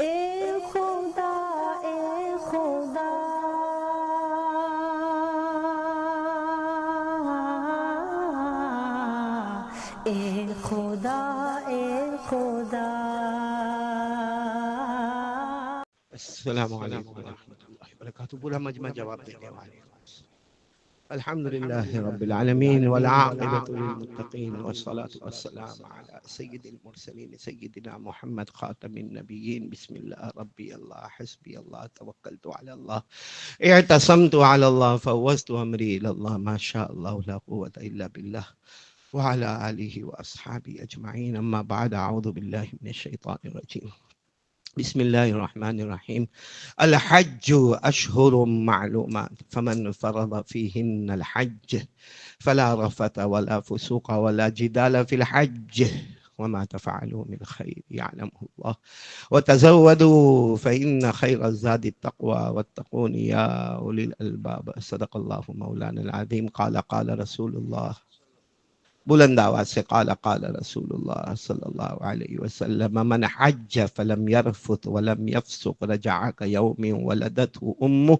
اے خدا اے خدا اے خدا اے خدا. السلام علیکم ورحمۃ اللہ وبرکاتہ. پورا مجمع جواب دینے والے. الحمد للہ رب العالمین والعاقبۃ للمتقین والصلاة والسلام علی سید المرسلین سیدنا محمد خاتم النبیین. بسم اللہ ربی اللہ حسبی اللہ توکلت علی اللہ اعتصمت علی اللہ فوضت امری الی اللہ ما شاء اللہ لا قوة الا باللہ وعلى آلہ واصحابہ اجمعین. اما بعد اعوذ باللہ من الشیطان الرجیم. بسم اللہ الرحمن الرحیم. الحج اشہر معلومات فمن فرض فیہن الحج فلا رفث ولا فسوق ولا جدال فی الحج وما تفعلوا من خیر یعلمہ اللہ وتزودوا فإن خیر الزاد التقوى واتقون یا اولی الالباب. صدق اللہ مولانا العظیم. قال رسول اللہ. بلند آواز سے قال رسول اللہ صلی اللہ علیہ وسلم. من حج فلم يرفث ولم يفسق رجع كيوم ولدته امه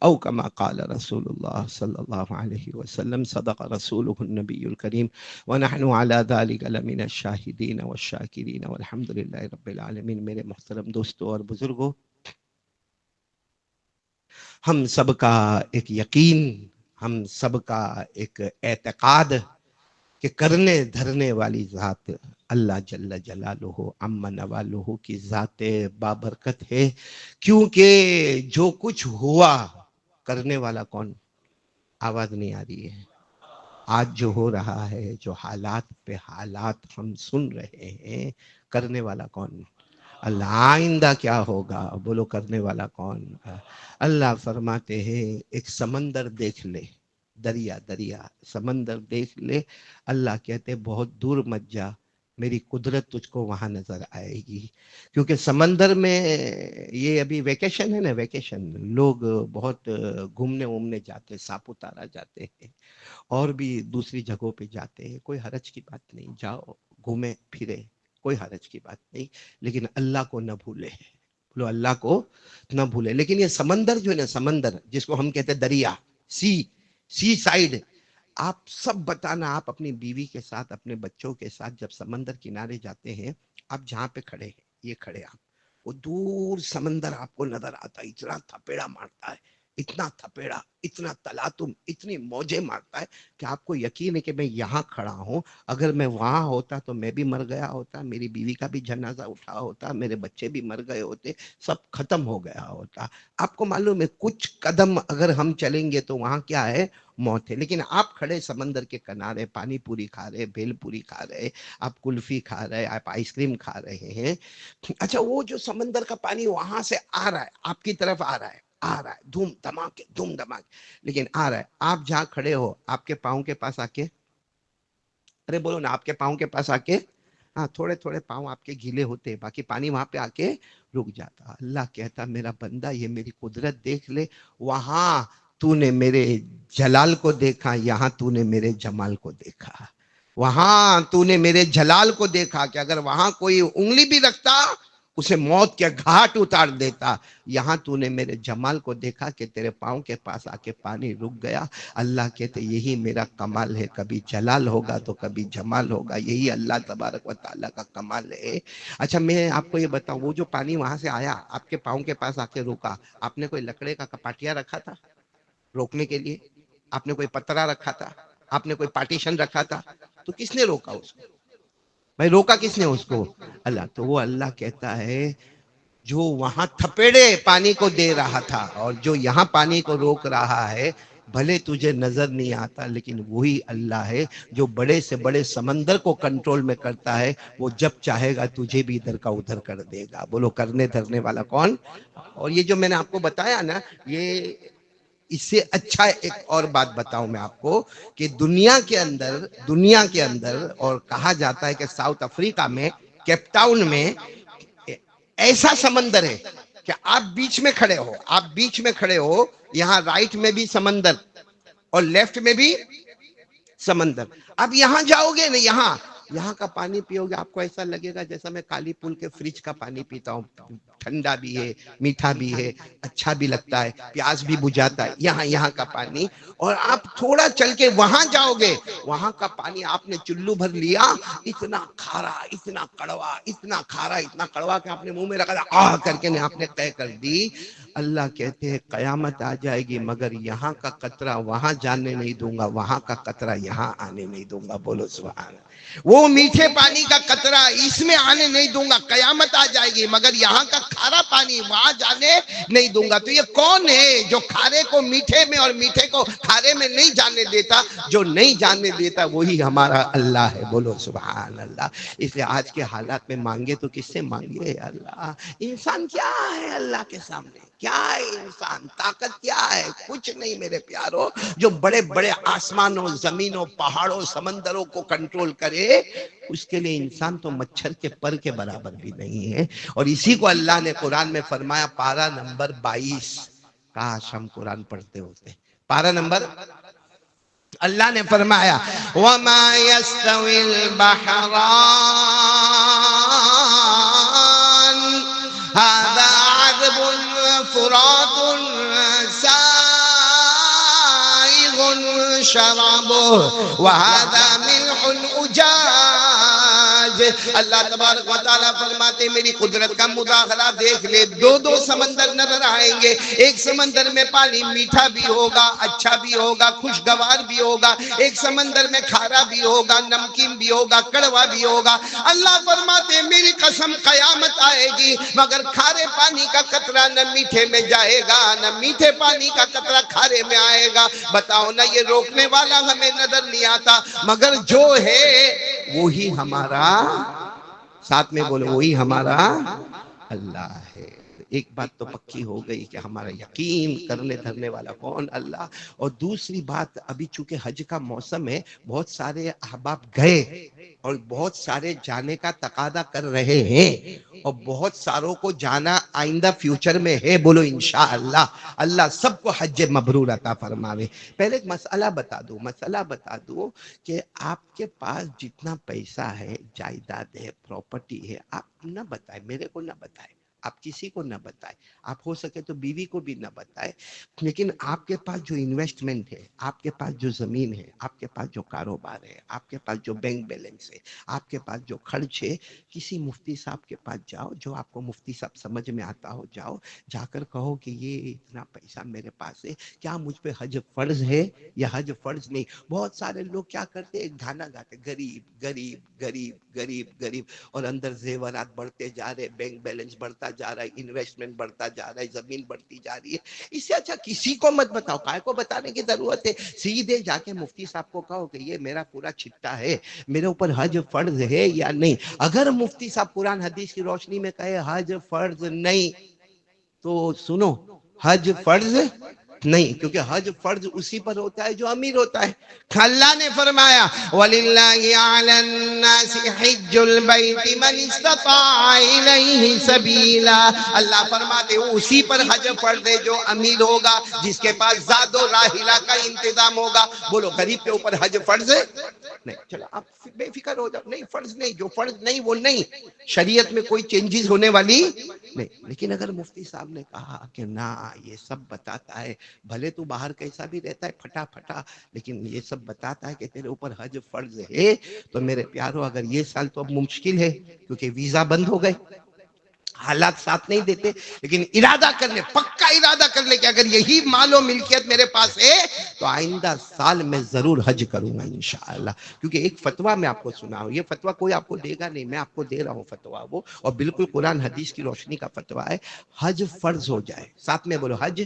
او كما قال رسول اللہ صلی اللہ علیہ وسلم. صدق رسولہ النبی الکریم ونحن على ذلك لمن الشاہدین والشاکرین والحمد للہ رب العالمین. میرے محترم دوستو اور بزرگوں، ہم سب کا ایک یقین، ہم سب کا ایک اعتقاد کہ کرنے دھرنے والی ذات اللہ جل جلالہ عم نوالہ کی ذات بابرکت ہے. کیونکہ جو کچھ ہوا کرنے والا کون؟ آواز نہیں آ رہی ہے. آج جو ہو رہا ہے، جو حالات پہ حالات ہم سن رہے ہیں، کرنے والا کون؟ اللہ. آئندہ کیا ہوگا؟ بولو کرنے والا کون؟ اللہ فرماتے ہیں ایک سمندر دیکھ لے، دریا سمندر دیکھ لے. اللہ کہتے بہت دور مت جا، میری قدرت تجھ کو وہاں نظر آئے گی. کیونکہ سمندر میں یہ ابھی ویکیشن ہے نا، ویکیشن لوگ بہت گھومنے وومنے جاتے، ساپوتارا جاتے ہیں اور بھی دوسری جگہوں پہ جاتے ہیں. کوئی حرج کی بات نہیں، جاؤ گھومے پھرے، کوئی حرج کی بات نہیں. لیکن اللہ کو نہ بھولے، بولو اللہ کو نہ بھولے. لیکن یہ سمندر جو ہے نا، سمندر جس کو ہم کہتے ہیں دریا، سی سائیڈ، آپ سب بتانا. آپ اپنی بیوی کے ساتھ، اپنے بچوں کے ساتھ جب سمندر کنارے جاتے ہیں، آپ جہاں پہ کھڑے ہیں، یہ کھڑے آپ، وہ دور سمندر آپ کو نظر آتا ہے. اتنا تھپیڑا مارتا ہے، اتنا تھپیڑا، اتنا تلاتم، اتنی موجیں مارتا ہے کہ آپ کو یقین ہے کہ میں یہاں کھڑا ہوں، اگر میں وہاں ہوتا تو میں بھی مر گیا ہوتا، میری بیوی کا بھی جنازہ اٹھا ہوتا، میرے بچے بھی مر گئے ہوتے، سب ختم ہو گیا ہوتا. آپ کو معلوم ہے کچھ قدم اگر ہم چلیں گے تو وہاں کیا ہے؟ موت ہے. لیکن آپ کھڑے سمندر کے کنارے، پانی پوری کھا رہے، بھیل پوری کھا رہے، آپ کلفی کھا رہے، آپ آئس کریم کھا رہے ہیں. اچھا، وہ جو سمندر کا پانی وہاں سے آ رہا ہے، آپ کی طرف آ رہا ہے، دھوم دھماکے، لیکن آ رہا ہے. آپ جہاں کھڑے ہو، آپ کے پاؤں کے پاس آ کے، ارے بولو نا، آپ کے پاؤں کے پاس آ کے، ہاں تھوڑے تھوڑے پاؤں آپ کے گیلے ہوتے، باقی پانی وہاں پہ آ کے رک جاتا. اللہ کہتا میرا بندہ یہ میری قدرت دیکھ لے. وہاں تو نے میرے جلال کو دیکھا، یہاں تو نے میرے جمال کو دیکھا. وہاں تو نے میرے جلال کو دیکھا کہ اگر وہاں کوئی انگلی بھی رکھتا اسے موت کے گھاٹ اتار دیتا. یہاں تو نے میرے جمال کو دیکھا کہ تیرے پاؤں کے پاس آ کے پانی رک گیا. اللہ کہتے یہی میرا کمال ہے، کبھی جلال ہوگا تو کبھی جمال ہوگا. یہی اللہ تبارک و تعالیٰ کا کمال ہے. اچھا، میں آپ کو یہ بتاؤں، وہ جو پانی وہاں سے آیا، آپ کے پاؤں کے پاس آ کے روکا، آپ نے کوئی لکڑے کا کپاٹیا رکھا تھا روکنے کے لیے؟ آپ نے کوئی پترا رکھا تھا؟ آپ نے کوئی پارٹیشن رکھا تھا؟ تو کس نے روکا اس کو؟ بھائی روکا کس نے اس کو؟ اللہ. تو وہ اللہ کہتا ہے جو وہاں تھپیڑے پانی کو دے رہا تھا اور جو یہاں پانی کو روک رہا ہے، بھلے تجھے نظر نہیں آتا، لیکن وہی اللہ ہے جو بڑے سے بڑے سمندر کو کنٹرول میں کرتا ہے. وہ جب چاہے گا تجھے بھی ادھر کا ادھر کر دے گا. بولو کرنے دھرنے والا کون؟ اور یہ جو میں نے آپ کو بتایا نا، یہ اس سے اچھا ایک اور بات بتاؤں میں آپ کو کہ دنیا کے اندر اور کہا جاتا ہے کہ ساؤتھ افریقہ میں، کیپ ٹاؤن میں ایسا سمندر ہے کہ آپ بیچ میں کھڑے ہو، یہاں رائٹ میں بھی سمندر اور لیفٹ میں بھی سمندر. اب یہاں جاؤ گے نا، یہاں یہاں کا پانی پیو گے آپ کو ایسا لگے گا جیسا میں کالی پل کے فریج کا پانی پیتا ہوں، ٹھنڈا بھی ہے، میٹھا بھی ہے، اچھا بھی لگتا ہے، پیاس بھی بجھاتا ہے، یہاں کا پانی۔ اور آپ تھوڑا چل کے وہاں جاؤ گے، وہاں کا پانی آپ نے چلو بھر لیا، اتنا کھارا، اتنا کڑوا، اتنا کھارا، اتنا کڑوا کہ آپ نے منہ میں رکھا آہ کر کے آپ نے طے کر دی۔ اللہ کہتے ہیں قیامت آ جائے گی مگر یہاں کا قطرہ وہاں جانے نہیں دوں گا، وہاں کا قطرہ یہاں آنے نہیں دوں گا۔ بولو سبحان اللہ۔ وہ میٹھے پانی کا قطرہ اس میں آنے نہیں دوں گا، قیامت آ جائے گی مگر یہاں کا کھارا پانی وہاں جانے نہیں دوں گا۔ تو یہ کون ہے جو کھارے کو میٹھے میں اور میٹھے کو کھارے میں نہیں جانے دیتا؟ جو نہیں جانے دیتا وہی ہمارا اللہ ہے۔ بولو سبحان اللہ۔ اس لیے آج کے حالات میں مانگے تو کس سے مانگے؟ اللہ۔ انسان کیا ہے اللہ کے سامنے؟ کیا ہے انسان؟ طاقت کیا ہے؟ کچھ نہیں میرے پیارو۔ جو بڑے بڑے آسمانوں، زمینوں، پہاڑوں، سمندروں کو کنٹرول کرے، اس کے لیے انسان تو مچھر کے پر کے برابر بھی نہیں ہے۔ اور اسی کو اللہ نے قرآن میں فرمایا، پارہ نمبر 22۔ کاش ہم قرآن پڑھتے ہوتے۔ پارہ نمبر، اللہ نے فرمایا وَمَا يَسْتَوِي الْبَحْرَانِ هَذَا عَذْبٌ فُرَاتٌ سَائِغٌ شَرَابُهُ وَهَذَا مِلْحٌ أُجَاجٌ۔ اللہ تبارک و تعالیٰ فرماتے میری قدرت کا مداخلہ دیکھ لے، دو سمندر نظر آئیں گے۔ ایک سمندر میں پانی میٹھا بھی ہوگا، اچھا بھی ہوگا، خوشگوار بھی ہوگا، ایک سمندر میں کھارا بھی ہوگا، نمکین بھی ہوگا، کڑوا بھی ہوگا۔ اللہ فرماتے میری قسم قیامت آئے گی مگر کھارے پانی کا قطرہ نہ میٹھے میں جائے گا، نہ میٹھے پانی کا قطرہ کھارے میں آئے گا۔ بتاؤ نا، یہ روکنے والا ہمیں نظر نہیں آتا مگر جو ہے وہی ہمارا، ساتھ میں بولو وہی ہمارا اللہ ہے۔ ایک بات تو پکی ہو گئی کہ ہمارا یقین کرنے دھرنے والا کون؟ اللہ۔ اور دوسری بات، ابھی چونکہ حج کا موسم ہے، بہت سارے احباب گئے اور بہت سارے جانے کا تقاضا کر رہے ہیں، اور بہت ساروں کو جانا آئندہ فیوچر میں ہے۔ بولو انشاءاللہ۔ اللہ سب کو حج مبرور عطا فرماوے۔ پہلے ایک مسئلہ بتا دوں کہ آپ کے پاس جتنا پیسہ ہے، جائیداد ہے، پراپرٹی ہے، آپ نہ بتائیں، میرے کو نہ بتائیں، آپ کسی کو نہ بتائیں، آپ ہو سکے تو بیوی کو بھی نہ بتائیں، لیکن آپ کے پاس جو انویسٹمنٹ ہے، آپ کے پاس جو زمین ہے، آپ کے پاس جو کاروبار ہے، آپ کے پاس جو بینک بیلنس ہے، آپ کے پاس جو خرچ ہے، کسی مفتی صاحب کے پاس جاؤ، جو آپ کو مفتی صاحب سمجھ میں آتا ہو، جاؤ، جا کر کہو کہ یہ اتنا پیسہ میرے پاس ہے، کیا مجھ پہ حج فرض ہے یا حج فرض نہیں؟ بہت سارے لوگ کیا کرتے، ایک گانا گاتے، غریب غریب غریب غریب غریب، اور اندر زیورات بڑھتے جا رہے، بینک بیلنس بڑھتا جا رہا ہے، انویسٹمنٹ بڑھتا جا رہا ہے، زمین بڑھتی جا رہی ہے۔ اس سے اچھا کسی کو مت بتاؤ، کائے کو بتانے کی ضرورت ہے؟ سیدھے جا کے مفتی صاحب کو کہو کہ یہ میرا پورا چھٹا ہے، میرے اوپر حج فرض ہے یا نہیں۔ اگر مفتی صاحب قرآن حدیث کی روشنی میں کہے حج فرض نہیں، تو سنو، حج فرض نہیں، کیونکہ حج فرض اسی پر ہوتا ہے جو امیر ہوتا ہے۔ اللہ نے فرمایا وَلِلَّهِ عَلَى النَّاسِ حِجُّ الْبَيْتِ مَنِ اسْتَطَاعَ إِلَيْهِ سَبِيلًا۔ اللہ فرماتے اسی پر حج فرض ہے جو امیر ہوگا، جس کے پاس زاد و راحلہ کا انتظام ہوگا۔ بولو غریب کے اوپر حج فرض ہے نہیں؟ چلو آپ بے فکر ہو جاؤ، نہیں فرض نہیں، جو فرض نہیں وہ نہیں، شریعت میں کوئی چینجز ہونے والی نہیں۔ لیکن اگر مفتی صاحب نے کہا کہ نہ یہ سب بتاتا ہے، بھلے تو باہر کیسا بھی رہتا ہے پھٹا پھٹا، لیکن یہ سب بتاتا ہے کہ تیرے اوپر حج فرض ہے، تو میرے پیارو اگر یہ سال تو اب مشکل ہے کیونکہ ویزا بند ہو گئے، حالات ساتھ نہیں دیتے، لیکن ارادہ کر لے، پکا ارادہ کر لے کہ اگر یہی مال و ملکیت میرے پاس ہے تو آئندہ سال میں ضرور حج کروں گا انشاءاللہ۔ کیونکہ ایک فتویٰ میں آپ کو سنا ہوں، یہ فتویٰ کوئی آپ کو دے گا نہیں، میں آپ کو دے رہا ہوں فتویٰ وہ، اور بالکل قرآن حدیث کی روشنی کا فتویٰ ہے۔ حج فرض ہو جائے، ساتھ میں بولو حج،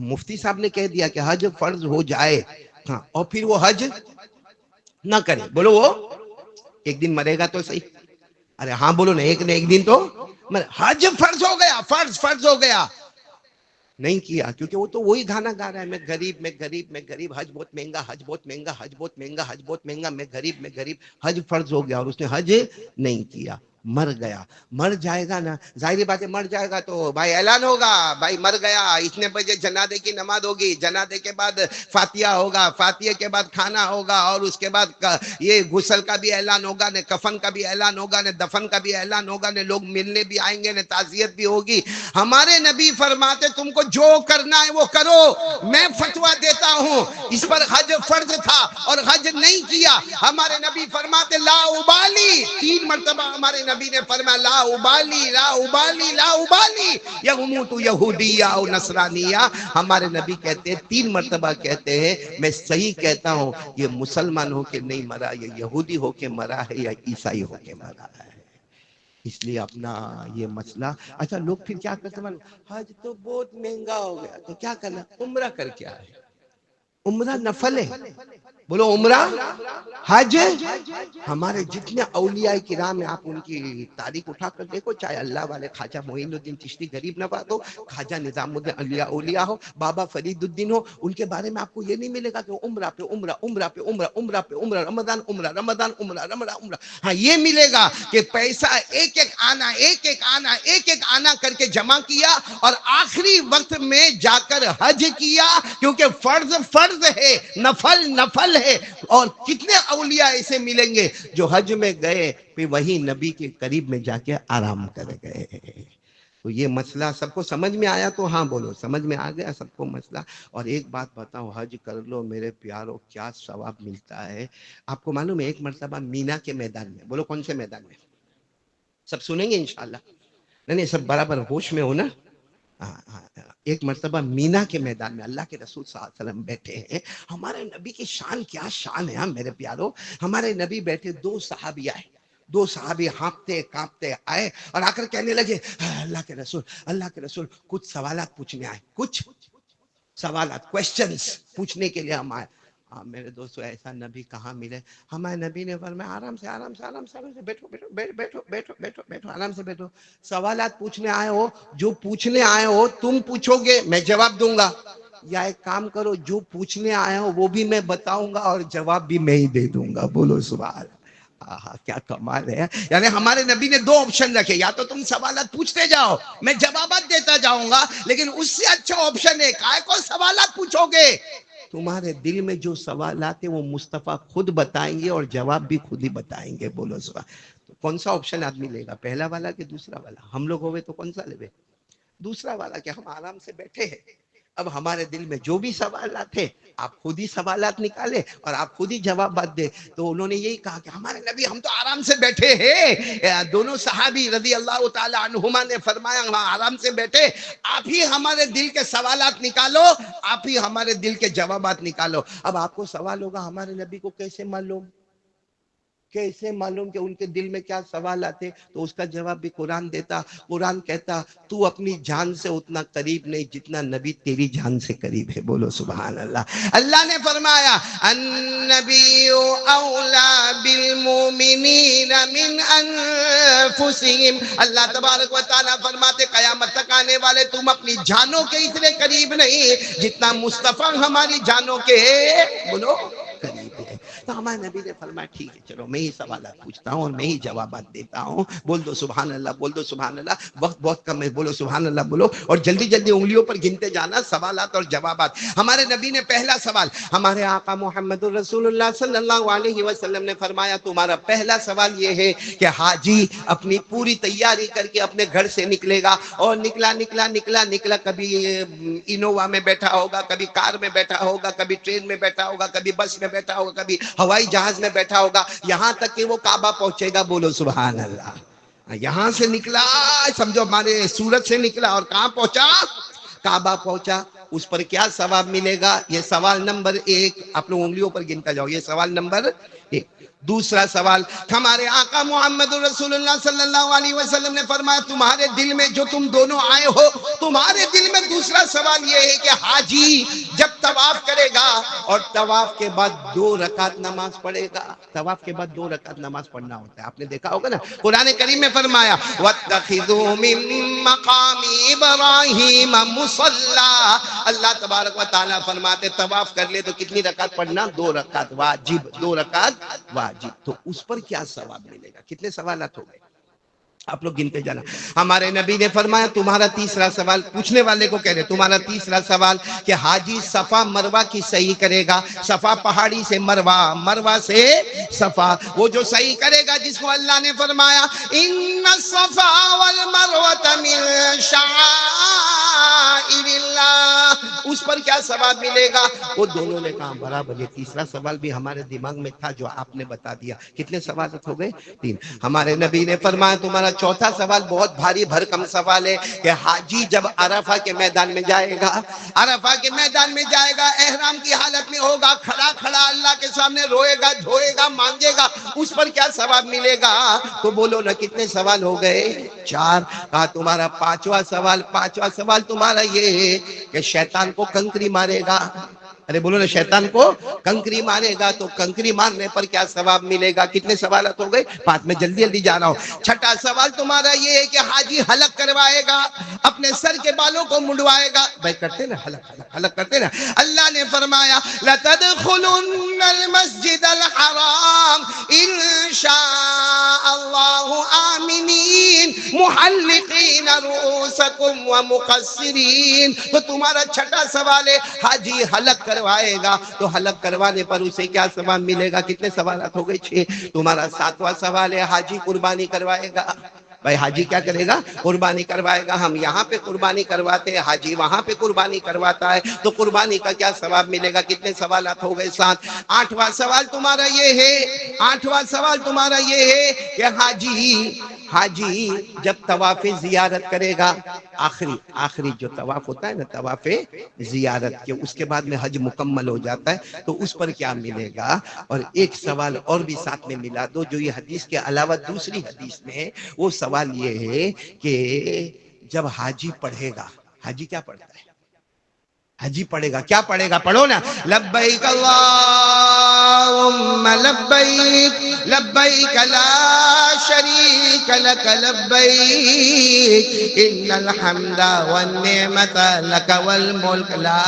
مفتی صاحب نے کہہ دیا کہ حج فرض ہو جائے، ہاں، اور پھر وہ حج نہ کرے، بولو وہ ایک دن مرے گا تو صحیح، ارے ہاں بولو نا، ایک دن تو حج فرض ہو گیا، فرض ہو گیا، نہیں کیا، کیونکہ وہ تو وہی گانا گا رہا ہے، میں غریب میں غریب میں غریب، حج بہت مہنگا، حج بہت مہنگا، حج بہت مہنگا، حج بہت مہنگا، میں غریب، حج فرض ہو گیا اور اس نے حج نہیں کیا۔ مر گیا. مر جائے گا نا, ظاہری بات ہے, مر جائے گا تو بھائی اعلان ہوگا, بھائی مر گیا, اتنے بجے جنازے کی نماز ہوگی, جنازے کے بعد فاتحہ ہوگا, فاتحہ کے بعد کھانا ہوگا, اور اس کے بعد یہ غسل کا بھی اعلان ہوگا, نہ کفن کا بھی اعلان ہوگا, نہ دفن کا بھی اعلان ہوگا, نہ لوگ ملنے بھی آئیں گے, نہ تعزیت بھی ہوگی. ہمارے نبی فرماتے تم کو جو کرنا ہے وہ کرو, میں فتویٰ دیتا ہوں. اس پر حج فرض تھا اور حج نہیں کیا, ہمارے نبی فرماتے لا ابالی, 3 مرتبہ ہمارے نبی نے فرمایا لا ابالی لا ابالی لا ابالی یموت یہودیہ او نصرانیہ. ہمارے نبی کہتے ہیں 3 مرتبہ کہتے ہیں میں صحیح کہتا ہوں, یہ مسلمان ہو کے نہیں مرا, یہ یہودی ہو کے مرا ہے یا عیسائی ہو کے مرا ہے. اس لیے اپنا یہ مسئلہ. اچھا لوگ پھر کیا کرتے ہیں, حج تو بہت مہنگا ہو گیا, تو کیا کرنا, عمرہ کر کے آئے. عمرہ نفل ہے, بولو عمرہ حج. ہمارے جتنے اولیاء کرام ہیں آپ ان کی تاریخ اٹھا کر دیکھو, چاہے اللہ والے خواجہ معین الدین چشتی غریب نواز ہو, خواجہ نظام الدین اولیاء ہو, بابا فرید الدین ہو, ان کے بارے میں آپ کو یہ نہیں ملے گا کہ عمرہ پہ عمرہ, عمرہ پہ عمرہ, عمرہ پہ عمرہ, رمضان عمرہ, رمضان عمرہ, رمضان عمرہ. ہاں یہ ملے گا کہ پیسہ ایک ایک آنا ایک ایک آنا ایک ایک آنا کر کے جمع کیا, اور آخری وقت میں جا کر حج کیا, کیونکہ فرض فرض ہے, نفل نفل ہے. اور کتنے اولیاء ایسے ملیں گے جو حج میں گئے پھر وہی نبی کے قریب میں جا کے آرام کر گئے. تو یہ مسئلہ سب کو سمجھ میں آیا تو ہاں بولو, سمجھ میں آ گیا سب کو مسئلہ. اور ایک بات بتاؤ, حج کر لو میرے پیارو, کیا ثواب ملتا ہے آپ کو معلوم ہے. ایک مرتبہ مینا کے میدان میں, بولو کون سے میدان میں, سب سنیں گے انشاءاللہ, نہیں سب برابر ہوش میں ہو نا. ایک مرتبہ مینا کے میدان میں اللہ کے رسول صلی اللہ علیہ وسلم بیٹھے ہیں. ہمارے نبی کی شان کیا شان ہے میرے پیارو. ہمارے نبی بیٹھے, 2 صحابی آئے, 2 صحابی ہانپتے کانپتے آئے اور آ کر کہنے لگے اللہ کے رسول کچھ سوالات پوچھنے آئے, کچھ سوالات کوسچنز پوچھنے کے لیے ہم آئے. میرے دوستو ایسا نبی کہاں ملے. ہمارے نبی نے فرمایا آرام سے آرام سے آرام سے بیٹھو بیٹھو بیٹھو بیٹھو بیٹھو بیٹھو آرام سے بیٹھو. سوالات پوچھنے آئے ہو, جو پوچھنے آئے ہو تم پوچھو گے میں جواب دوں گا, یا ایک کام کرو جو پوچھنے آئے ہو وہ بھی میں بتاؤں گا اور جواب بھی میں ہی دے دوں گا. بولو سبحان. کیا کمال ہے. یعنی ہمارے نبی نے 2 آپشن رکھے, یا تو تم سوالات پوچھتے جاؤ میں جوابات دیتا جاؤں گا, لیکن اس سے اچھا آپشن ہے کائے کو سوالات پوچھو گے. تمہارے دل میں جو سوالات ہیں وہ مصطفیٰ خود بتائیں گے اور جواب بھی خود ہی بتائیں گے. بولو سبحان. تو کون سا آپشن آدمی لے گا, پہلا والا کہ دوسرا والا؟ ہم لوگ ہوئے تو کون سا لے, دوسرا والا, کہ ہم آرام سے بیٹھے ہیں. اب ہمارے دل میں جو بھی سوالات تھے آپ خود ہی سوالات نکالے اور آپ خود ہی جوابات دے. تو انہوں نے یہی کہا کہ ہمارے نبی ہم تو آرام سے بیٹھے ہیں. دونوں صحابی رضی اللہ تعالی عنہما نے فرمایا ہم آرام سے بیٹھے, آپ ہی ہمارے دل کے سوالات نکالو, آپ ہی ہمارے دل کے جوابات نکالو. اب آپ کو سوال ہوگا ہمارے نبی کو کیسے معلوم کہ ان کے دل میں کیا سوال آتے. تو اس کا جواب بھی قرآن دیتا. قرآن کہتا تو اپنی جان سے اتنا قریب نہیں جتنا نبی تیری جان سے قریب ہے. بولو سبحان اللہ. اللہ نے فرمایا النبی اولا بالمؤمنین من انفسہم. اللہ تبارک و تعالیٰ فرماتے قیامت تک آنے والے تم اپنی جانوں کے اتنے قریب نہیں جتنا مصطفیٰ ہماری جانوں کے بولو قریب ہے. تو ہمارے نبی نے فرمایا ٹھیک ہے چلو میں ہی سوالات پوچھتا ہوں اور میں ہی جوابات دیتا ہوں. بول دو سبحان اللہ, بول دو سبحان اللہ. وقت بہت کم ہے, بولو سبحان اللہ بولو, اور جلدی جلدی انگلیوں پر گنتے جانا سوالات اور جوابات. ہمارے نبی نے پہلا سوال, ہمارے آقا محمد الرسول اللہ صلی اللہ علیہ وسلم نے فرمایا تمہارا پہلا سوال یہ ہے کہ حاجی اپنی پوری تیاری کر کے اپنے گھر سے نکلے گا, اور نکلا کبھی انووا میں بیٹھا ہوگا, کبھی کار میں بیٹھا ہوگا, کبھی ٹرین میں بیٹھا ہوگا, کبھی بس میں بیٹھا ہوگا, کبھی ہوائی جہاز میں بیٹھا ہوگا, یہاں تک کہ وہ کعبہ پہنچے گا. بولو سبحان اللہ. یہاں سے نکلا, سمجھو ہمارے سورت سے نکلا اور کہاں پہنچا, کعبہ پہنچا. اس پر کیا ثواب ملے گا, یہ سوال نمبر 1. آپ لوگ انگلیوں پر گنتا جاؤ, یہ سوال نمبر 1. دوسرا سوال, ہمارے آقا محمد رسول اللہ صلی اللہ علیہ وسلم نے فرمایا تمہارے دل میں جو تم دونوں آئے ہو, تمہارے دل میں دوسرا سوال یہ ہے کہ حاجی جب طواف کرے گا اور طواف کے بعد 2 رکعت نماز پڑھے گا. طواف کے بعد 2 رکعت نماز پڑھنا ہوتا ہے, آپ نے دیکھا ہوگا نا. قرآن کریم میں فرمایا وَاتَّخِذُوا مِن مَّقَامِ إِبْرَاهِيمَ مُصَلًّى. اللہ تبارک و تعالیٰ فرماتے طواف کر لے تو کتنی رکعت پڑھنا, 2 رکعت واجب, 2 رکعت واجب. تو اس پر کیا ثواب ملے گا. کتنے سوالات ہو گئے, آپ لوگ گنتے جانا. ہمارے نبی نے فرمایا تمہارا تیسرا سوال پوچھنے والے کو کہہ رہے تمہارا تیسرا سوال کہ حاجی صفا مروہ کی صحیح کرے گا. صفا پہاڑی سے مروہ، مروہ سے صفا، وہ جو صحیح کرے گا جس کو اللہ نے فرمایا ان الصفا والمروہ من شعائر اللہ، اس پر کیا ثواب ملے گا؟ وہ دونوں نے کہا برابر. یہ تیسرا سوال بھی ہمارے دماغ میں تھا جو آپ نے بتا دیا. کتنے سوالات ہو گئے؟ 3. ہمارے نبی نے فرمایا تمہارا چوتھا سوال بہت بھاری بھرکم سوال ہے کہ حاجی جب عرفہ کے میدان میں جائے گا، عرفہ کے میدان میں جائے گا، احرام کی حالت میں ہوگا، کھڑا کھڑا اللہ کے سامنے روئے گا، دھوئے گا، مانگے گا، اس پر کیا ثواب ملے گا؟ تو بولو نا کتنے سوال ہو گئے؟ 4. کہا تمہارا پانچواں سوال تمہارا یہ ہے کہ شیطان کو کنکری مارے گا. ارے بولو نا شیطان کو کنکری مارے گا تو کنکری مارنے پر کیا ثواب ملے گا؟ کتنے سوالات ہو گئے؟ 5. میں جلدی جلدی جا رہا ہوں. چھٹا سوال تمہارا یہ ہے کہ حاجی حلق کروائے گا، اپنے سر کے بالوں کو منڈوائے گا. بھائی کرتے نا حلق کرتے نا. اللہ نے فرمایا لَتَدْخُلُنَّ الْمَسْجِدَ الْحَرَامَ إِن شَاءَ اللَّهُ آمِنِينَ مُحَلِّقِينَ رُؤُوسَكُمْ وَمُقَصِّرِينَ. تو تمہارا چھٹا سوال ہے حاجی حلق کروائے گا تو حلق کروانے پر اسے کیا ثواب ملے گا؟ کتنے سوالات ہو گئے؟ 6. تمہارا 7واں سوال ہے حاجی قربانی کروائے گا. بھائی حاجی کیا کرے گا؟ قربانی کروائے گا. ہم یہاں پہ قربانی کرواتے ہیں، حاجی وہاں پہ قربانی کرواتا ہے، تو قربانی کا کیا ثواب ملے گا؟ کتنے سوالات ہو گئے؟ 7. 8واں سوال تمہارا یہ ہے کہ حاجی جب طواف زیارت کرے گا، آخری جو طواف ہوتا ہے نا طواف زیارت کے، اس کے بعد میں حج مکمل ہو جاتا ہے، تو اس پر کیا ملے گا؟ اور ایک سوال اور بھی ساتھ میں ملا دو جو یہ حدیث کے علاوہ دوسری حدیث میں ہے. وہ سوال یہ ہے کہ جب حاجی پڑھے گا، حاجی کیا پڑھتا ہے؟ حجی پڑھے گا، کیا پڑھے گا؟ پڑھو نا لبیک اللہم لبیک لبیک لا شریک لک لبیک ان الحمد والنعمت لک والملک لا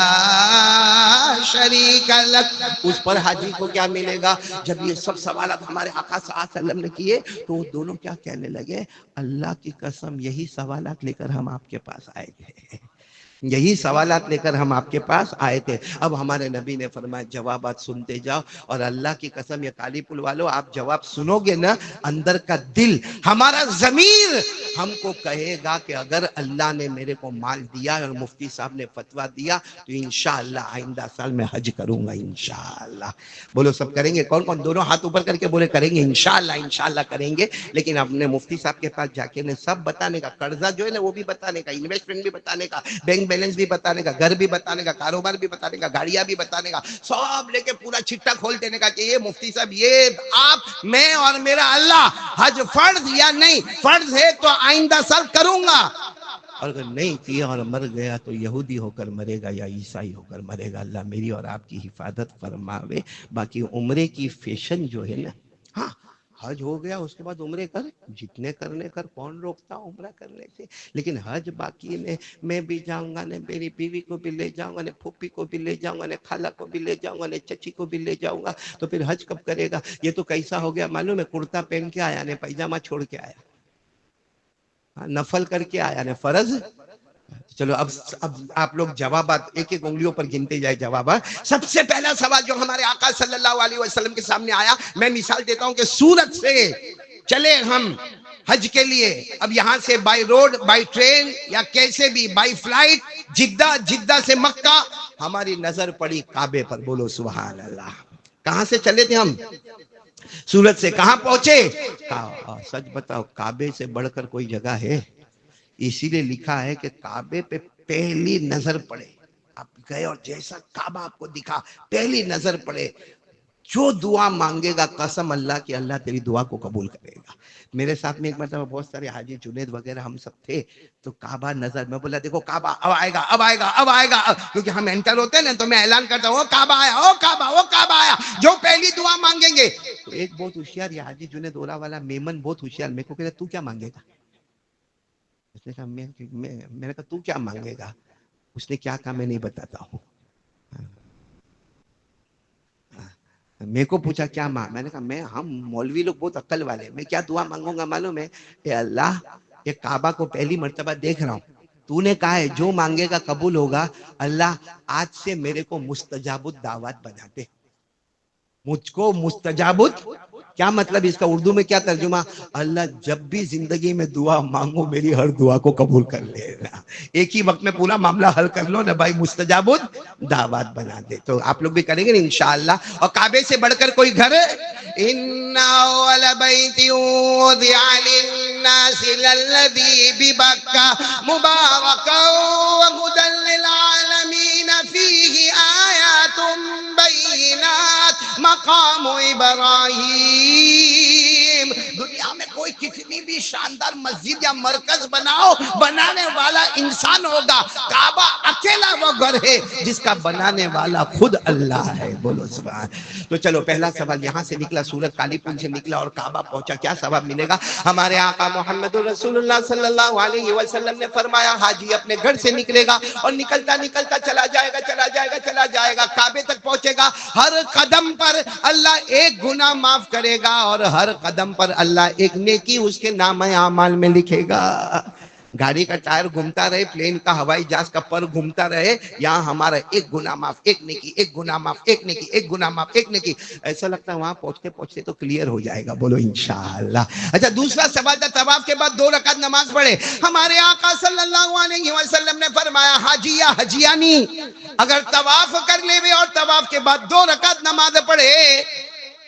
شریک لک. اس پر حاجی کو کیا ملے گا؟ جب یہ سب سوالات ہمارے آقا صلی اللہ علیہ وسلم نے کیے تو وہ دونوں کیا کہنے لگے؟ اللہ کی قسم یہی سوالات لے کر ہم آپ کے پاس آئے تھے، یہی سوالات لے کر ہم آپ کے پاس آئے تھے. اب ہمارے نبی نے فرمایا جوابات سنتے جاؤ، اور اللہ کی قسم یہ کالی پل والو آپ جواب سنو گے نا، اندر کا دل، ہمارا ضمیر ہم کو کہے گا کہ اگر اللہ نے میرے کو مال دیا اور مفتی صاحب نے فتویٰ دیا تو انشاءاللہ آئندہ سال میں حج کروں گا انشاءاللہ. بولو سب کریں گے؟ کون کون دونوں ہاتھ اوپر کر کے بولے کریں گے انشاءاللہ کریں گے. لیکن اپنے مفتی صاحب کے پاس جا کے سب بتانے کا، قرضہ جو ہے نا وہ بھی بتانے کا، انویسٹمنٹ بھی بتانے کا، بینک بیلنس بھی بتانے کا، گھر بھی بتانے کا، کاروبار بھی بتانے کا، گاڑیاں بھی بتانے کا، سب لے کے پورا چھٹا کھول دینے کا کہ یہ مفتی صاحب، یہ آپ، میں اور میرا اللہ، حج فرض یا نہیں فرض ہے تو آئندہ سال کروں گا، اور اگر نہیں کیا اور مر گیا تو یہودی ہو کر مرے گا یا عیسائی ہو کر مرے گا. اللہ میری اور آپ کی حفاظت فرماوے. باقی عمرے کی فیشن جو ہے نا، ہاں حج ہو گیا اس کے بعد عمرے کر، جتنے کرنے کر، کون روکتا عمرہ کرنے سے. لیکن حج باقی میں بھی جاؤں گا، میری بیوی کو بھی لے جاؤں گا، پھوپھی کو بھی لے جاؤں گا، خالہ کو بھی لے جاؤں گا، چچی کو بھی لے جاؤں گا، تو پھر حج کب کرے گا؟ یہ تو کیسا ہو گیا معلوم ہے؟ کرتا پہن کے آیا نے پیجامہ چھوڑ کے آیا، نفل کر کے آیا نے فرض. چلو اب آپ لوگ جوابات ایک ایک انگلیوں پر گنتے جائے جوابات. سب سے پہلا سوال جو ہمارے آقا صلی اللہ علیہ وسلم کے سامنے آیا، میں مثال دیتا ہوں کہ سورت سے چلے ہم حج کے لیے، اب یہاں سے بائی روڈ، بائی ٹرین یا کیسے بھی، بائی فلائٹ جدہ سے مکہ، ہماری نظر پڑی کعبے پر. بولو سبحان اللہ. کہاں سے چلے تھے ہم؟ سورت سے. کہاں پہنچے؟ سچ بتاؤ کعبے سے بڑھ کر کوئی جگہ ہے؟ اسی لیے لکھا ہے کہ کعبے پہ پہلی نظر پڑے، آپ گئے اور جیسا کعبہ آپ کو دکھا، پہلی نظر پڑے، جو دعا مانگے گا قسم اللہ کی اللہ تیری دعا کو قبول کرے گا. میرے ساتھ میں ایک مرتبہ بہت سارے حاجی جنید وغیرہ ہم سب تھے، تو کعبہ نظر، میں بولا دیکھو کعبہ اب آئے گا اب آئے گا اب آئے گا، کیونکہ ہم انٹر ہوتے ہیں نا تو میں اعلان کرتا ہوں وہ کعبہ آیا، وہ کعبہ، وہ کعبہ آیا، جو پہلی دعا مانگیں گے. تو ایک بہت ہوشیار یہ حاجی جنید اورا والا میمن بہت ہوشیار، میرے کو کہتا تو کیا مانگے گا؟ اس نے کہا میں نے کہا تو کیا مانگے گا؟ اس نے کیا کہا میں نہیں بتاتا ہوں. میرے کو پوچھا کیا ماں، میں نے کہا ہم مولوی لوگ بہت عقل والے ہیں، میں کیا دعا مانگوں گا معلوم ہے؟ اے اللہ، یہ کعبہ کو پہلی مرتبہ دیکھ رہا ہوں، تو نے کہا ہے جو مانگے گا قبول ہوگا، اللہ آج سے میرے کو مستجاب الدعوات بنا دے، مجھ کو مستجاب کیا مطلب اس کا اردو میں کیا ترجمہ؟ اللہ جب بھی زندگی میں دعا مانگو میری ہر دعا کو قبول کر لینا، ایک ہی وقت میں پورا معاملہ حل کر لو نا بھائی، مستجاب دعوات بنا دے۔ تو آپ لوگ بھی کریں گے نا انشاءاللہ۔ اور کعبے سے بڑھ کر کوئی گھر، ان اول بیت وضع للناس للذی ببکہ مبارکا وہدی للعالمین فیہ آیات بینات مقام ابراہیم۔ دنیا میں کوئی کتنی بھی شاندار مسجد یا مرکز بناؤ، بنانے والا انسان ہوگا، کعبہ اکیلا وہ گھر ہے جس کا بنانے والا خود اللہ ہے، بولو سبحان۔ تو چلو پہلا سوال یہاں سے نکلا، سورت کالی پل سے نکلا اور کعبہ پہنچا، کیا ثواب ملے گا؟ ہمارے آقا محمد رسول اللہ صلی اللہ علیہ وسلم نے فرمایا حاجی اپنے گھر سے نکلے گا اور نکلتا نکلتا چلا جائے گا، چلا جائے گا، چلا جائے گا، کعبے تک پہنچے گا، ہر قدم پر اللہ ایک گناہ معاف کرے گا اور ہر قدم پر اللہ ایک نیکی اس کے نامہ اعمال میں لکھے گا۔ گاڑی کا ٹائر گھومتا رہے، پلین کا ہوائی جہاز کا پر گھومتا رہے، یہاں ہمارا ایک گناہ معاف، ایک نیکی، ایک گناہ معاف، ایک نیکی، ایک گناہ معاف، ایک نیکی۔ ایسا لگتا ہے وہاں پہنچتے پہنچتے تو کلیئر ہو جائے گا، بولو انشاءاللہ۔ اچھا دوسرا سوال تھا، طواف کے بعد 2 رکعت نماز پڑھے۔ ہمارے آقا صلی اللہ علیہ وسلم نے فرمایا حاجی یا حجیانی اگر طواف کر لے اور طواف کے بعد 2 رکعت نماز پڑھے،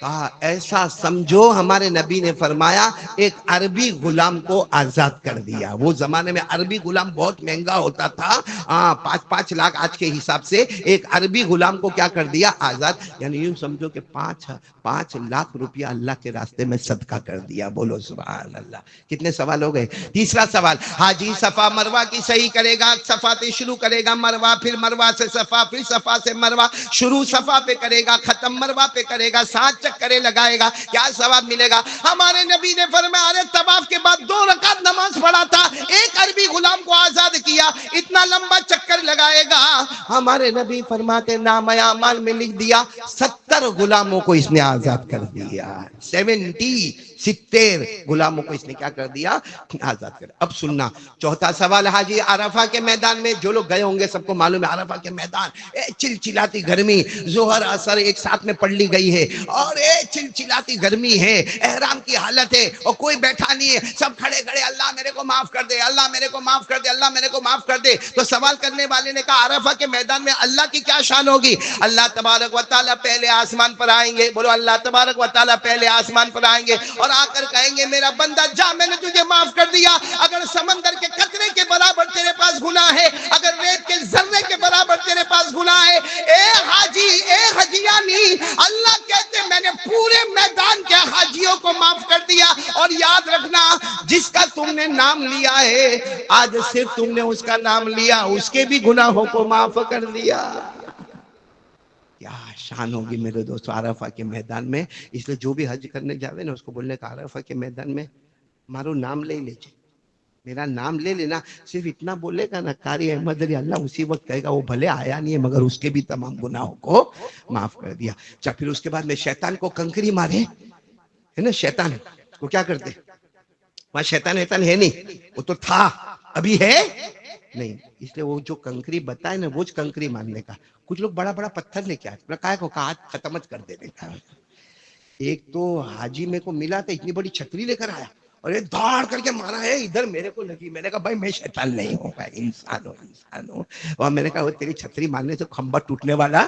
کہا ایسا سمجھو ہمارے نبی نے فرمایا ایک عربی غلام کو آزاد کر دیا۔ وہ زمانے میں عربی غلام بہت مہنگا ہوتا تھا، 5 لاکھ آج کے حساب سے، ایک عربی غلام کو کیا کر دیا؟ آزاد۔ یعنی یوں سمجھو کہ 5 لاکھ روپیہ اللہ کے راستے میں صدقہ کر دیا، بولو سبحان اللہ۔ کتنے سوال ہو گئے؟ تیسرا سوال، حاجی صفا مروہ کی صحیح کرے گا، صفا سے شروع کرے گا مروہ، پھر مروہ سے صفا، پھر صفا سے مروہ، شروع صفا پہ کرے گا، ختم مروہ پہ کرے گا، 7 چکرے لگائے گا، کیا ثواب ملے گا؟ ہمارے نبی نے فرمایا ارے طواف کے بعد 2 رکعت نماز پڑھا تھا، ایک عربی غلام کو آزاد کیا، اتنا لمبا چکر لگائے گا، ہمارے نبی فرماتے نامہ اعمال میں لکھ دیا 70 غلاموں کو اس نے آزاد کر دیا، 70 غلاموں کو اس نے کیا کر دیا؟ آزاد کر۔ اب سننا چوتھا سوال، حاجی عرفہ کے میدان میں جو لوگ گئے ہوں گے سب کو معلوم ہے عرفہ کے میدان چلچلاتی گرمی، ظہر اثر ایک ساتھ میں پڑھ لی گئی ہے اور چلچلاتی گرمی ہے، احرام کی حالت ہے اور کوئی بیٹھا نہیں ہے، سب کھڑے کھڑے اللہ میرے کو معاف کر دے، اللہ میرے کو معاف کر دے، اللہ میرے کو معاف کر دے۔ تو سوال کرنے والے نے کہا عرفہ کے میدان میں اللہ کی کیا شان ہوگی؟ اللہ تبارک و تعالیٰ پہلے آسمان پر آئیں گے، بولو اللہ تبارک و تعالیٰ پہلے آسمان پر آئیں گے اور آ کر کہیں گے میرا بندہ جا میں نے تجھے معاف کر دیا، اگر سمندر کے قطرے کے برابر تیرے پاس گناہ ہے، اگر ریت کے ذرے کے برابر تیرے پاس گناہ ہے، اے حاجی اے حجیانی، اللہ کہتے میں نے پورے میدان کے حاجیوں کو معاف کر دیا، اور یاد رکھنا جس کا تم نے نام لیا ہے آج صرف تم نے اس کا نام لیا اس کے بھی گناہوں کو معاف کر دیا۔ کیا شان ہوگی میرے دوستو عرفہ کے میدان میں۔ اس لیے جو بھی حج کرنے جاوے نا اس کو بولنے کا عرفہ کے میدان میں مارو نام لے لیجے، میرا نام لے لینا، صرف اتنا بولے گا نا قاری احمد علی، اللہ اسی وقت کہے گا وہ بھلے آیا نہیں ہے مگر اس کے بھی تمام گناہوں کو معاف کر دیا۔ اچھا پھر اس کے بعد میں شیطان کو کنکری مارے ہے نا، شیطان کو کیا کرتے؟ وہاں شیطان ہے نہیں، وہ تو تھا ابھی ہے نہیں، اس لیے وہ جو کنکری بتائے نا وہ کنکری مارنے کا۔ کچھ لوگ بڑا بڑا پتھر لے کے آئے، کہا ختمت کر دینے کا۔ ایک تو حاجی میں کو ملا تھا اتنی بڑی چھتری لے کر آیا اور یہ دھاڑ کر کے مارا ہے، ادھر میرے کو لگی، میں نے کہا بھائی میں شیطان نہیں ہوں، بھائی انسان ہوں۔ اور میں نے کہا وہ تیری چھتری مارنے سے کھمبا ٹوٹنے والا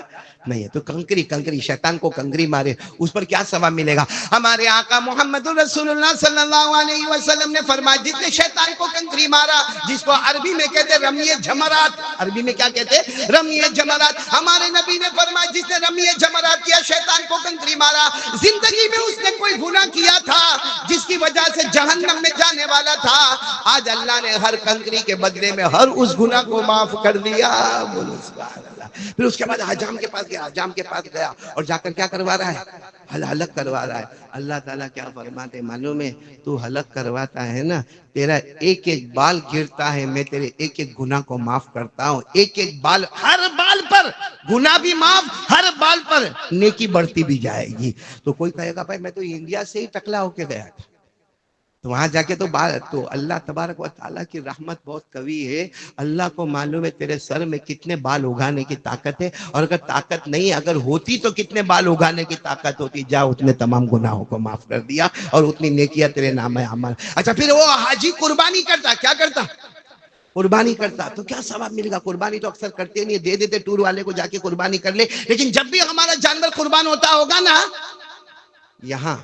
نہیں ہے، تو کنکری شیطان کو کنکری مارے، اس پر کیا ثواب ملے گا؟ ہمارے آقا محمد رسول اللہ صلی اللہ علیہ وسلم نے فرمایا جس نے شیطان کو کنکری مارا، جس کو عربی میں کہتے رمی جمرات، عربی میں کیا کہتے؟ رمی جمرات، ہمارے نبی نے فرمایا جس نے رمی جمرات کیا، شیطان کو کنکری مارا، زندگی میں اس نے کوئی گناہ کیا تھا جس کی وجہ سے جہنم میں جانے والا تھا، آج اللہ نے ہر کنکری کے بدلے میں ہر اس گناہ کو معاف کر دیا، بولو سبحان اللہ۔ پھر اس کے بعد حجام کے پاس گیا اور جا کر کیا کروا رہا ہے؟ حلق کروا رہا ہے۔ اللہ تعالیٰ کیا فرماتے معلوم ہے؟ تو حلق کرواتا ہے نا، تیرا ایک ایک بال گرتا ہے میں تیرے ایک ایک گناہ کو معاف کرتا ہوں، ایک ایک بال، ہر بال پر گناہ بھی معاف، ہر بال پر نیکی بڑھتی بھی جائے گی. تو کوئی کہے گا بھائی میں تو انڈیا سے ہی ٹکلا ہو کے گیا تھا, تو وہاں جا کے تو اللہ تبارک و تعالیٰ کی رحمت بہت قوی ہے. اللہ کو معلوم ہے تیرے سر میں کتنے بال اگانے کی طاقت ہے, اور اگر طاقت نہیں, اگر ہوتی تو کتنے بال اگانے کی طاقت ہوتی. جا اتنے تمام گناہوں کو معاف کر دیا اور اتنی نیکیاں تیرے نام عمل. اچھا پھر وہ حاجی قربانی کرتا, کیا کرتا؟ قربانی کرتا. تو کیا ثواب ملے گا؟ قربانی تو اکثر کرتے نہیں, دے دیتے ٹور والے کو جا کے قربانی کر لے. لیکن جب بھی ہمارا جانور قربان ہوتا ہوگا نا, یہاں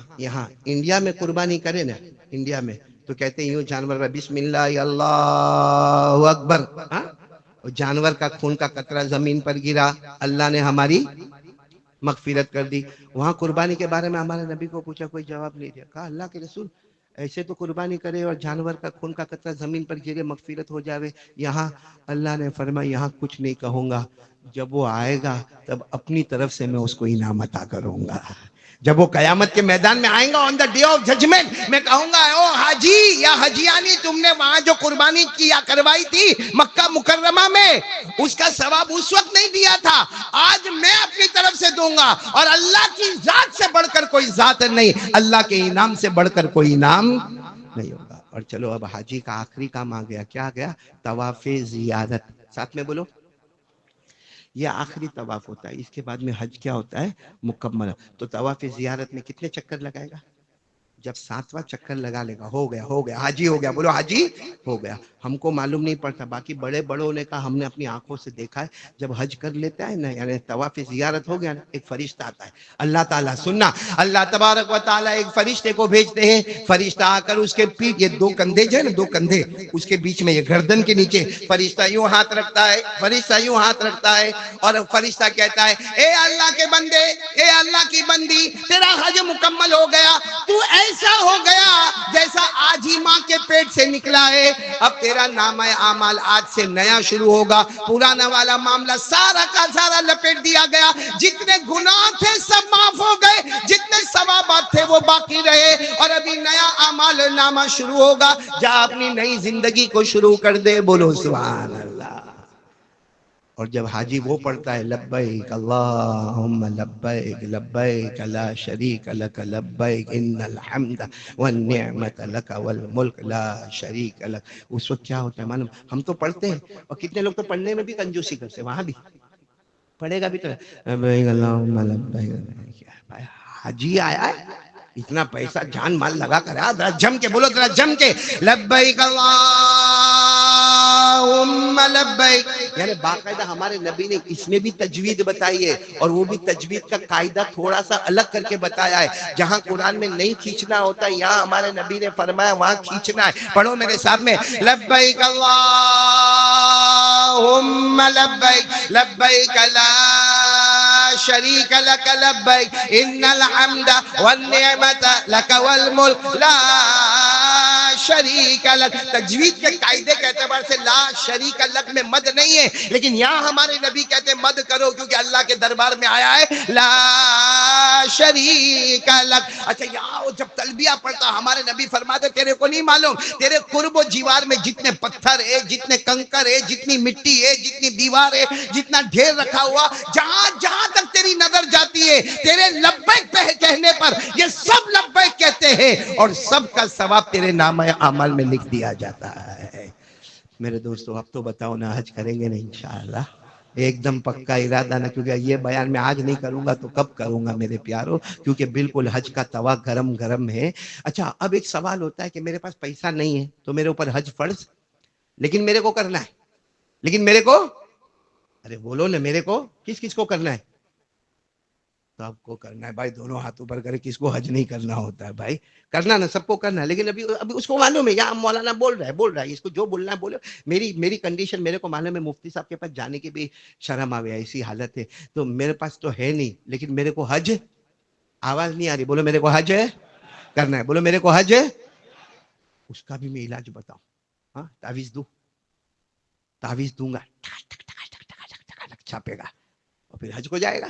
انڈیا میں قربانی کرے نا, انڈیا میں تو کہتے ہیں یوں جانور میں بسم اللہ اللہ اکبر, جانور کا خون کا قطرہ زمین پر گرا, اللہ نے ہماری مغفرت کر دی. وہاں قربانی کے بارے میں ہمارے نبی کو پوچھا, کوئی جواب نہیں دیا. کہا اللہ کے رسول ایسے تو قربانی کرے اور جانور کا خون کا قطرہ زمین پر گرے مغفرت ہو جاوے, یہاں اللہ نے فرمایا یہاں کچھ نہیں کہوں گا, جب وہ آئے گا تب اپنی طرف سے میں اس کو انعام عطا کروں گا. جب وہ قیامت کے میدان میں آئیں گا آن دا ڈے آف ججمنٹ, میں کہوں گا او حاجی یا حجیانی, تم نے وہاں جو قربانی کیا کروائی تھی مکہ مکرمہ میں, اس کا ثواب اس وقت نہیں دیا تھا, آج میں اپنی طرف سے دوں گا. اور اللہ کی ذات سے بڑھ کر کوئی ذات نہیں, اللہ کے انعام سے بڑھ کر کوئی انعام نہیں ہوگا. اور چلو اب حاجی کا آخری کام آ گیا, کیا گیا؟ طواف زیارت. ساتھ میں بولو, یہ آخری طواف ہوتا ہے. اس کے بعد میں حج کیا ہوتا ہے؟ مکمل. تو طواف زیارت میں کتنے چکر لگائے گا؟ جب 7واں چکر لگا لے گا, ہو گیا حاجی ہو گیا. بولو حاجی ہو گیا. ہم کو معلوم نہیں پڑتا, باقی بڑے بڑوں نے کہا, ہم نے اپنی آنکھوں سے دیکھا ہے, جب حج کر لیتا ہے نا, یعنی طواف زیارت ہو گیا نا, ایک فرشتہ آتا ہے. اللہ تعالیٰ, سننا, اللہ تبارک و تعالیٰ ایک فرشتے کو بھیجتے ہیں. فرشتہ آ کر اس کے پیٹ, یہ 2 کندھے جو ہے نا, 2 کندھے, اس کے بیچ میں, یہ گردن کے نیچے فرشتہ یوں ہاتھ رکھتا ہے, فرشتہ یوں ہاتھ رکھتا ہے, اور فرشتہ کہتا ہے اے اللہ کے بندے, اے اللہ کی بندی, تیرا حج مکمل ہو گیا. تو ایسا ہو گیا جیسا آج ہی ماں کے پیٹ سے نکلا ہے. اب تیرا نامہ اعمال آج سے نیا شروع ہوگا. پرانا والا معاملہ سارا کا سارا لپیٹ دیا گیا. جتنے گناہ تھے سب معاف ہو گئے, جتنے ثوابات تھے وہ باقی رہے, اور ابھی نیا اعمال نامہ شروع ہوگا. جا اپنی نئی زندگی کو شروع کر دے. بولو سبحان اللہ. اور جب حاجی وہ پڑھتا ہے لبیک اللہم لبیک لبیک لا شریک لک لبیک ان الحمد والنعمت لک والملک لا شریک لک, اس وقت کیا ہوتا ہے معلوم؟ ہم تو پڑھتے ہیں, اور کتنے لوگ تو پڑھنے میں بھی کنجوسی کرتے ہیں, وہاں بھی پڑھے گا بھی تو لبیک اللہم لبیک. حاجی آیا ہے, اتنا پیسہ جان مال لگا کر, ذرا جم کے بولو, ذرا جم کے, لبیک اللہم لبیک. یعنی باقاعدہ ہمارے نبی نے اس میں بھی تجوید بتائی ہے, اور وہ بھی تجوید کا قاعدہ تھوڑا سا الگ کر کے بتایا ہے. جہاں قرآن میں نہیں کھینچنا ہوتا, یہاں ہمارے نبی نے فرمایا وہاں کھینچنا ہے. پڑھو میرے ساتھ میں, لبیک اللہم لبیک لبیک لا شریک لک لبیک ان الحمد والنعمت لک والملک لا شریک لک. تجوید کے قاعدے کے اعتبار سے لا شریک لک میں مد نہیں ہے, لیکن یہاں ہمارے نبی کہتے ہیں مد کرو, کیونکہ اللہ کے دربار میں آیا ہے لا شریک لک. اچھا یہاں جب تلبیہ پڑھتا ہمارے نبی فرماتے تیرے کو نہیں معلوم, تیرے قرب و جیوار میں جتنے پتھر ہے, جتنے کنکر ہے, جتنی مٹی ہے, جتنی دیوار ہے, جتنا ڈھیر رکھا ہوا, جہاں جہاں تک تیری نظر جاتی ہے, تیرے لبیک کہنے پر یہ سب لبیک کہتے ہیں, اور سب کا ثواب تیرے نامہ اعمال میں لکھ دیا جاتا ہے. میرے دوستو اب تو بتاؤ نا, حج کریں گے نا انشاءاللہ؟ ایک دم پکا ارادہ نا, کیونکہ یہ بیان میں آج نہیں کروں گا تو کب کروں گا میرے پیارو, کیونکہ بالکل حج کا توا گرم گرم ہے. اچھا اب ایک سوال ہوتا ہے کہ میرے پاس پیسہ نہیں ہے تو میرے اوپر حج فرض, لیکن میرے کو کرنا ہے, لیکن میرے کو, ارے بولو نا, میرے کو کس کو کرنا ہے؟ سب کو کرنا ہے بھائی, دونوں ہاتھ اوپر کرے, کس کو حج نہیں کرنا ہوتا ہے بھائی؟ کرنا نا, سب کو کرنا ہے. لیکن ابھی اس کو معلوم ہے, یہاں مولانا بول رہا ہے, اس کو جو بولنا ہے بولے. میری کنڈیشن میرے کو معلوم ہے, مفتی صاحب کے پاس جانے کی بھی شرم آوے, ایسی حالت ہے. تو میرے پاس تو ہے نہیں, لیکن میرے کو حج, آواز نہیں آ رہی, بولو میرے کو حج ہے کرنا ہے, بولو میرے کو حج ہے. اس کا بھی میں علاج بتاؤں, ہاں تعویذ دوں گا, چھاپے گا, اور پھر حج کو جائے گا.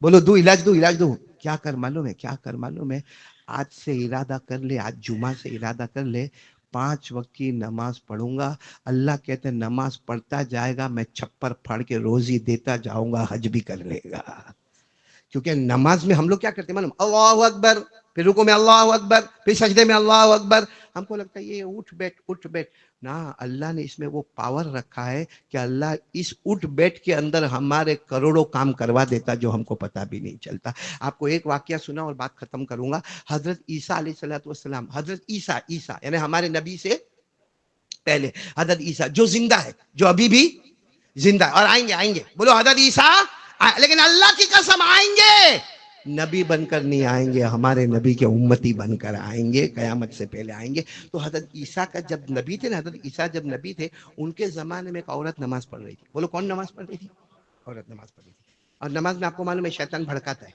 بولو علاج دو. کیا کر معلوم ہے, آج سے ارادہ کر لے, آج جمعہ سے ارادہ کر لے, 5 وقت کی نماز پڑھوں گا. اللہ کہتے ہیں نماز پڑھتا جائے گا, میں چھپر پھاڑ کے روزی دیتا جاؤں گا, حج بھی کر لے گا. کیونکہ نماز میں ہم لوگ کیا کرتے ہیں معلوم، اللہ اکبر، پھر رکوع میں اللہ اکبر، پھر سجدے میں اللہ اکبر. ہم کو لگتا ہے یہ اٹھ بیٹھ اٹھ بیٹھ. نہ، اللہ نے اس میں وہ پاور رکھا ہے کہ اللہ اس اٹھ بیٹھ کے اندر ہمارے کروڑوں کام کروا دیتا جو ہم کو پتہ بھی نہیں چلتا. آپ کو ایک واقعہ سنا اور بات ختم کروں گا. حضرت عیسیٰ علیہ السلام، حضرت عیسیٰ یعنی ہمارے نبی سے پہلے حضرت عیسیٰ جو زندہ ہے، جو ابھی بھی زندہ ہے اور آئیں گے. بولو حضرت عیسیٰ، لیکن اللہ کی قسم آئیں گے. نبی بن کر نہیں آئیں گے، ہمارے نبی کے امتی بن کر آئیں گے، قیامت سے پہلے آئیں گے. تو حضرت عیسیٰ کا جب نبی تھے نا، حضرت عیسیٰ جب نبی تھے، ان کے زمانے میں ایک عورت نماز پڑھ رہی تھی. بولو کون نماز پڑھ رہی تھی؟ عورت نماز پڑھ رہی تھی. اور نماز میں آپ کو معلوم ہے شیطان بھڑکاتا.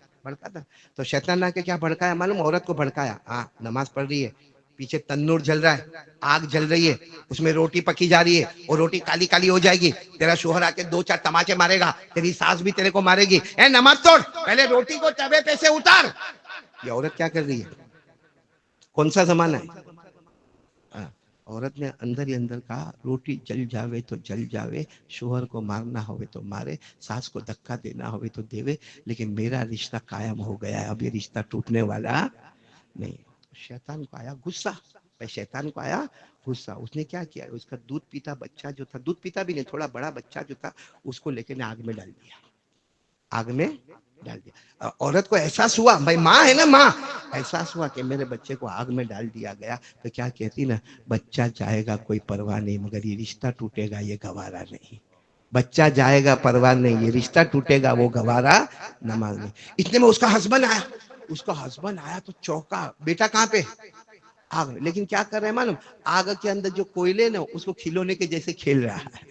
تو شیطان نے کیا بھڑکایا معلوم؟ عورت کو بھڑکایا. ہاں، نماز پڑھ رہی ہے، پیچھے تنور جل رہا ہے، آگ جل رہی ہے، اس میں روٹی پکی جا رہی ہے، اور روٹی کالی کالی ہو جائے گی. تیرا شوہر آ کے 2-4 تماچے مارے گا، تیری ساس بھی تیرے کو مارے گی. اے نماز توڑ، پہلے روٹی کو توے پہ سے اتار. یہ عورت کیا کر رہی ہے؟ کون سا زمانہ ہے؟ عورت نے اندر ہی اندر کہا روٹی جل جاوے تو جل جاوے، شوہر کو مارنا ہوئے تو مارے، ساس کو دھکا دینا ہوئے تو دیوے، لیکن میرا رشتہ قائم ہو گیا ہے، اب یہ رشتہ ٹوٹنے والا نہیں. شیطان کو آیا غصہ. اس نے کیا کیا؟ اس کا دودھ پیتا بچہ جو تھا، دودھ پیتا بھی نہیں، تھوڑا بڑا بچہ جو تھا، اس کو لے کے آگ میں ڈال دیا. عورت کو احساس ہوا، بھائی ماں ہے نا، ماں احساس ہوا کہ میرے بچے کو آگ میں ڈال دیا گیا. تو کیا کہتی نا، بچہ جائے گا کوئی پرواہ نہیں، مگر یہ رشتہ ٹوٹے گا یہ گوارا نہیں. بچہ جائے گا پرواہ نہیں، یہ رشتہ ٹوٹے گا وہ گوارا نماز نہیں. اتنے میں اس کا ہسبینڈ آیا تو چوکا، بیٹا کہاں پہ؟ آگ میں. لیکن کیا کر رہے ہیں معلوم؟ آگ کے اندر جو کوئلے نا، اس کو کھلونے کے جیسے کھیل رہا ہے.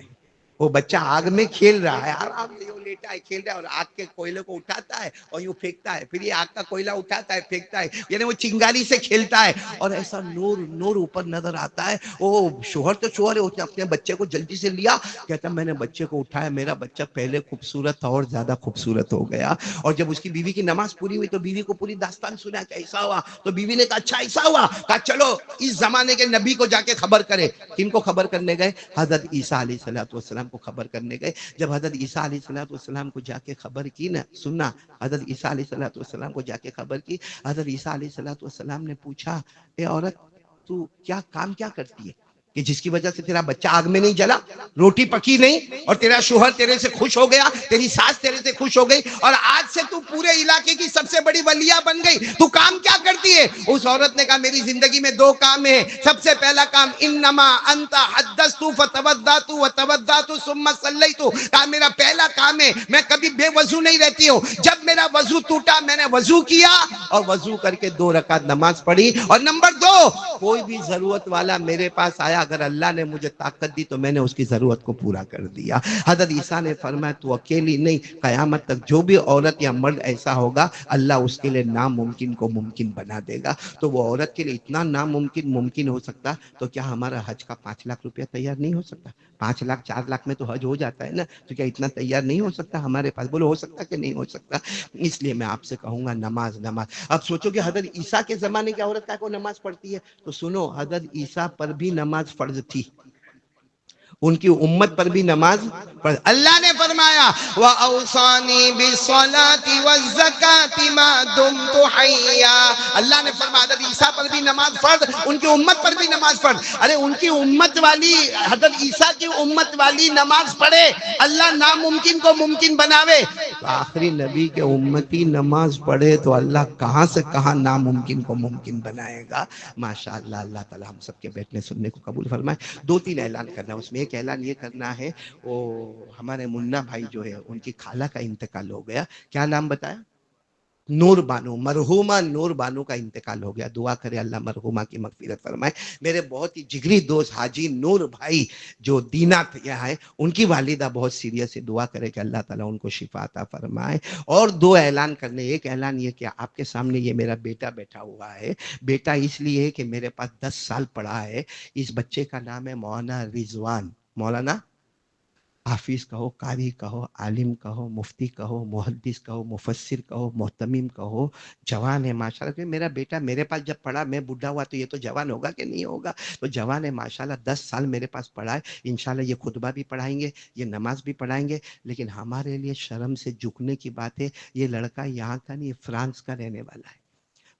وہ بچہ آگ میں کھیل رہا ہے، آرام سے وہ لیٹا ہے، کھیل رہا ہے، اور آگ کے کوئلے کو اٹھاتا ہے اور یوں پھینکتا ہے، پھر یہ آگ کا کوئلہ اٹھاتا ہے پھینکتا ہے، یعنی وہ چنگاری سے کھیلتا ہے. اور ایسا نور اوپر نظر آتا ہے. وہ شوہر تو شوہر ہے، اس نے اپنے بچے کو جلدی سے لیا، کہتا میں نے بچے کو اٹھایا، میرا بچہ پہلے خوبصورت تھا اور زیادہ خوبصورت ہو گیا. اور جب اس کی بیوی کی نماز پوری ہوئی تو بیوی کو پوری داستان سنا کہ ایسا ہوا. تو بیوی نے کہا اچھا ایسا ہوا، کہا چلو اس زمانے کے نبی کو جا کے خبر کرے. کن کو خبر کرنے گئے؟ حضرت عیسیٰ علیہ السلام کو خبر کرنے گئے. جب حضرت عیسیٰ علیہ السلام کو جا کے خبر کی نا، سننا، حضرت عیسیٰ علیہ السلام کو جا کے خبر کی. حضرت عیسیٰ علیہ السلام نے پوچھا، اے عورت تو کیا کام کیا کرتی ہے کہ جس کی وجہ سے تیرا بچہ آگ میں نہیں جلا، روٹی پکی نہیں، اور تیرا شوہر تیرے سے خوش ہو گیا، تیری ساس تیرے سے خوش ہو گئی، اور آج سے تو پورے علاقے کی سب سے بڑی ولیہ بن گئی، تو کام کیا کرتی ہے؟ اس عورت نے کہا میری زندگی میں 2 کام ہیں. سب سے پہلا کام انما انت حدثت فتودعت وتودعت ثم صلیت. کہا میرا پہلا کام ہے میں کبھی بے وضو نہیں رہتی ہوں. جب میرا وضو ٹوٹا میں نے وضو کیا اور وضو کر کے 2 رکعت نماز پڑھی. اور نمبر 2، کوئی بھی ضرورت والا میرے پاس آیا، اگر اللہ نے مجھے طاقت دی تو میں نے اس کی ضرورت کو پورا کر دیا. حضرت عیسیٰ نے فرمایا تو اکیلی نہیں، قیامت تک جو بھی عورت یا مرد ایسا ہوگا اللہ اس کے لیے ناممکن کو ممکن بنا دے گا. تو وہ عورت کے لیے اتنا ناممکن ممکن ہو سکتا، تو کیا ہمارا حج کا 5 لاکھ روپیہ تیار نہیں ہو سکتا؟ 5 لاکھ 4 لاکھ میں تو حج ہو جاتا ہے نا. تو کیا اتنا تیار نہیں ہو سکتا ہمارے پاس؟ بولو ہو سکتا کہ نہیں ہو سکتا؟ اس لیے میں آپ سے کہوں گا نماز. اب سوچو کہ حضرت عیسیٰ کے زمانے کی عورت کا کو نماز پڑھتی ہے، تو سنو حضرت عیسیٰ پر بھی نماز فرض تھی، ان کی امت پر بھی نماز پڑھ. اللہ نے فرمایا وَأَوْصَانِي بِالصَّلَاةِ وَالزَّكَاةِ مَا دُمْتُ حَيًّا. اللہ نے فرمایا حضرت عیسیٰ پر بھی نماز فرض، ان کی امت پر بھی نماز فرض. ارے ان کی امت والی، حضرت عیسیٰ کی امت والی نماز پڑھے، اللہ ناممکن کو ممکن بناوے. تو آخری نبی کے امتی نماز پڑھے تو اللہ کہاں سے کہاں ناممکن کو ممکن بنائے گا. ماشاءاللہ. اللہ تعالی ہم سب کے بیٹھنے سننے کو قبول فرمائے. 2-3 اعلان کرنا ہے، اس میں ایک اعلان یہ کرنا ہے، وہ ہمارے منا بھائی جو ہے ان کی خالہ کا انتقال ہو گیا. کیا نام بتایا؟ نور بانو، مرحومہ نور بانو کا انتقال ہو گیا. دعا کرے اللہ مرحومہ کی مغفرت فرمائے. میرے بہت ہی جگری دوست حاجی نور بھائی جو دینات یہاں ہے، ان کی والدہ بہت سیریس ہے، دعا کرے کہ اللہ تعالیٰ ان کو شفا عطا فرمائے. اور 2 اعلان کرنے. ایک اعلان یہ کہ آپ کے سامنے یہ میرا بیٹا بیٹھا ہوا ہے. بیٹا اس لیے ہے کہ میرے پاس 10 سال پڑھا ہے. اس بچے کا نام ہے مولانا رضوان. مولانا حافظ کہو، قاری کہو، عالم کہو، مفتی کہو، محدث کہو، مفسر کہو، محتمم کہو، جوان ہے ماشاءاللہ. کہ میرا بیٹا میرے پاس جب پڑھا، میں بڈھا ہوا تو یہ تو جوان ہوگا کہ نہیں ہوگا؟ تو جوان ہے ماشاءاللہ، 10 سال میرے پاس پڑھا ہے. انشاءاللہ یہ خطبہ بھی پڑھائیں گے، یہ نماز بھی پڑھائیں گے. لیکن ہمارے لیے شرم سے جھکنے کی بات ہے، یہ لڑکا یہاں کا نہیں، فرانس کا رہنے والا ہے.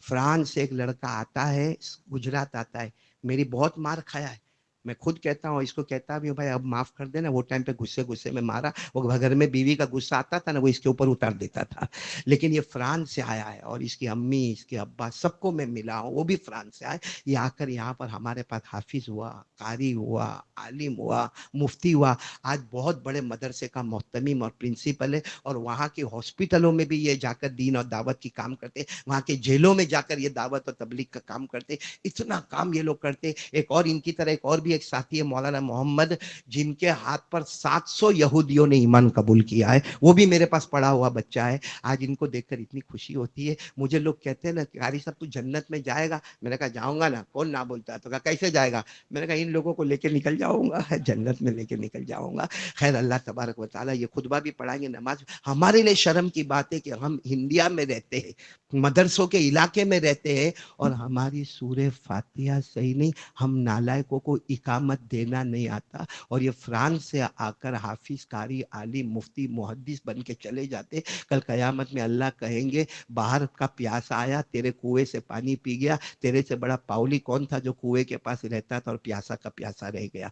فرانس سے ایک لڑکا آتا ہے، گجرات آتا ہے، میری بہت مار کھایا ہے. میں خود کہتا ہوں، اس کو کہتا بھی ہوں بھائی اب معاف کر دینا، وہ ٹائم پہ غصے میں مارا. وہ گھر میں بیوی کا غصہ آتا تھا نا، وہ اس کے اوپر اتار دیتا تھا. لیکن یہ فرانس سے آیا ہے، اور اس کی امی، اس کے ابا، سب کو میں ملا ہوں، وہ بھی فرانس سے آئے. یہ آ کر یہاں پر ہمارے پاس حافظ ہوا، قاری ہوا، عالم ہوا، مفتی ہوا. آج بہت بڑے مدرسے کا محتمم اور پرنسپل ہے، اور وہاں کے ہاسپٹلوں میں بھی یہ جا کر دین اور دعوت کی کام کرتے، وہاں کے جیلوں میں جا کر یہ دعوت اور تبلیغ کا کام کرتے. اتنا کام یہ لوگ کرتے. ایک اور ان کی طرح ایک اور بھی ایک ساتھی ہے مولانا محمد، جن کے ہاتھ پر 700 یہودیوں نے ایمان قبول کیا ہے. وہ بھی میرے پاس پڑا ہوا بچہ ہے. آج ان کو دیکھ کر اتنی خوشی ہوتی ہے. مجھے لوگ کہتے ہیں نا قاری صاحب تو جنت میں جائے گا. میں نے کہا جاؤں گا نا، کون نہ بولتا ہے. تو کہا کیسے جائے گا؟ میں نے کہا ان لوگوں کو لے کے نکل جاؤں گا، جنت میں لے کے نکل جاؤں گا. خیر اللہ تبارک و تعالیٰ یہ خطبہ بھی پڑھائیں گے، نماز. ہمارے لیے شرم کی بات ہے کہ ہم انڈیا میں رہتے ہیں، مدرسوں کے علاقے میں رہتے ہیں، اور ہماری سورہ فاتحہ صحیح نہیں. ہم نالائکوں کو اقامت دینا نہیں آتا، اور یہ فرانس سے آ کر حافظ، قاری، عالم، مفتی، محدث بن کے چلے جاتے. کل قیامت میں اللہ کہیں گے باہر کا پیاسا آیا، تیرے کنویں سے پانی پی گیا. تیرے سے بڑا پاولی کون تھا جو کنویں کے پاس رہتا تھا اور پیاسا کا پیاسا رہ گیا؟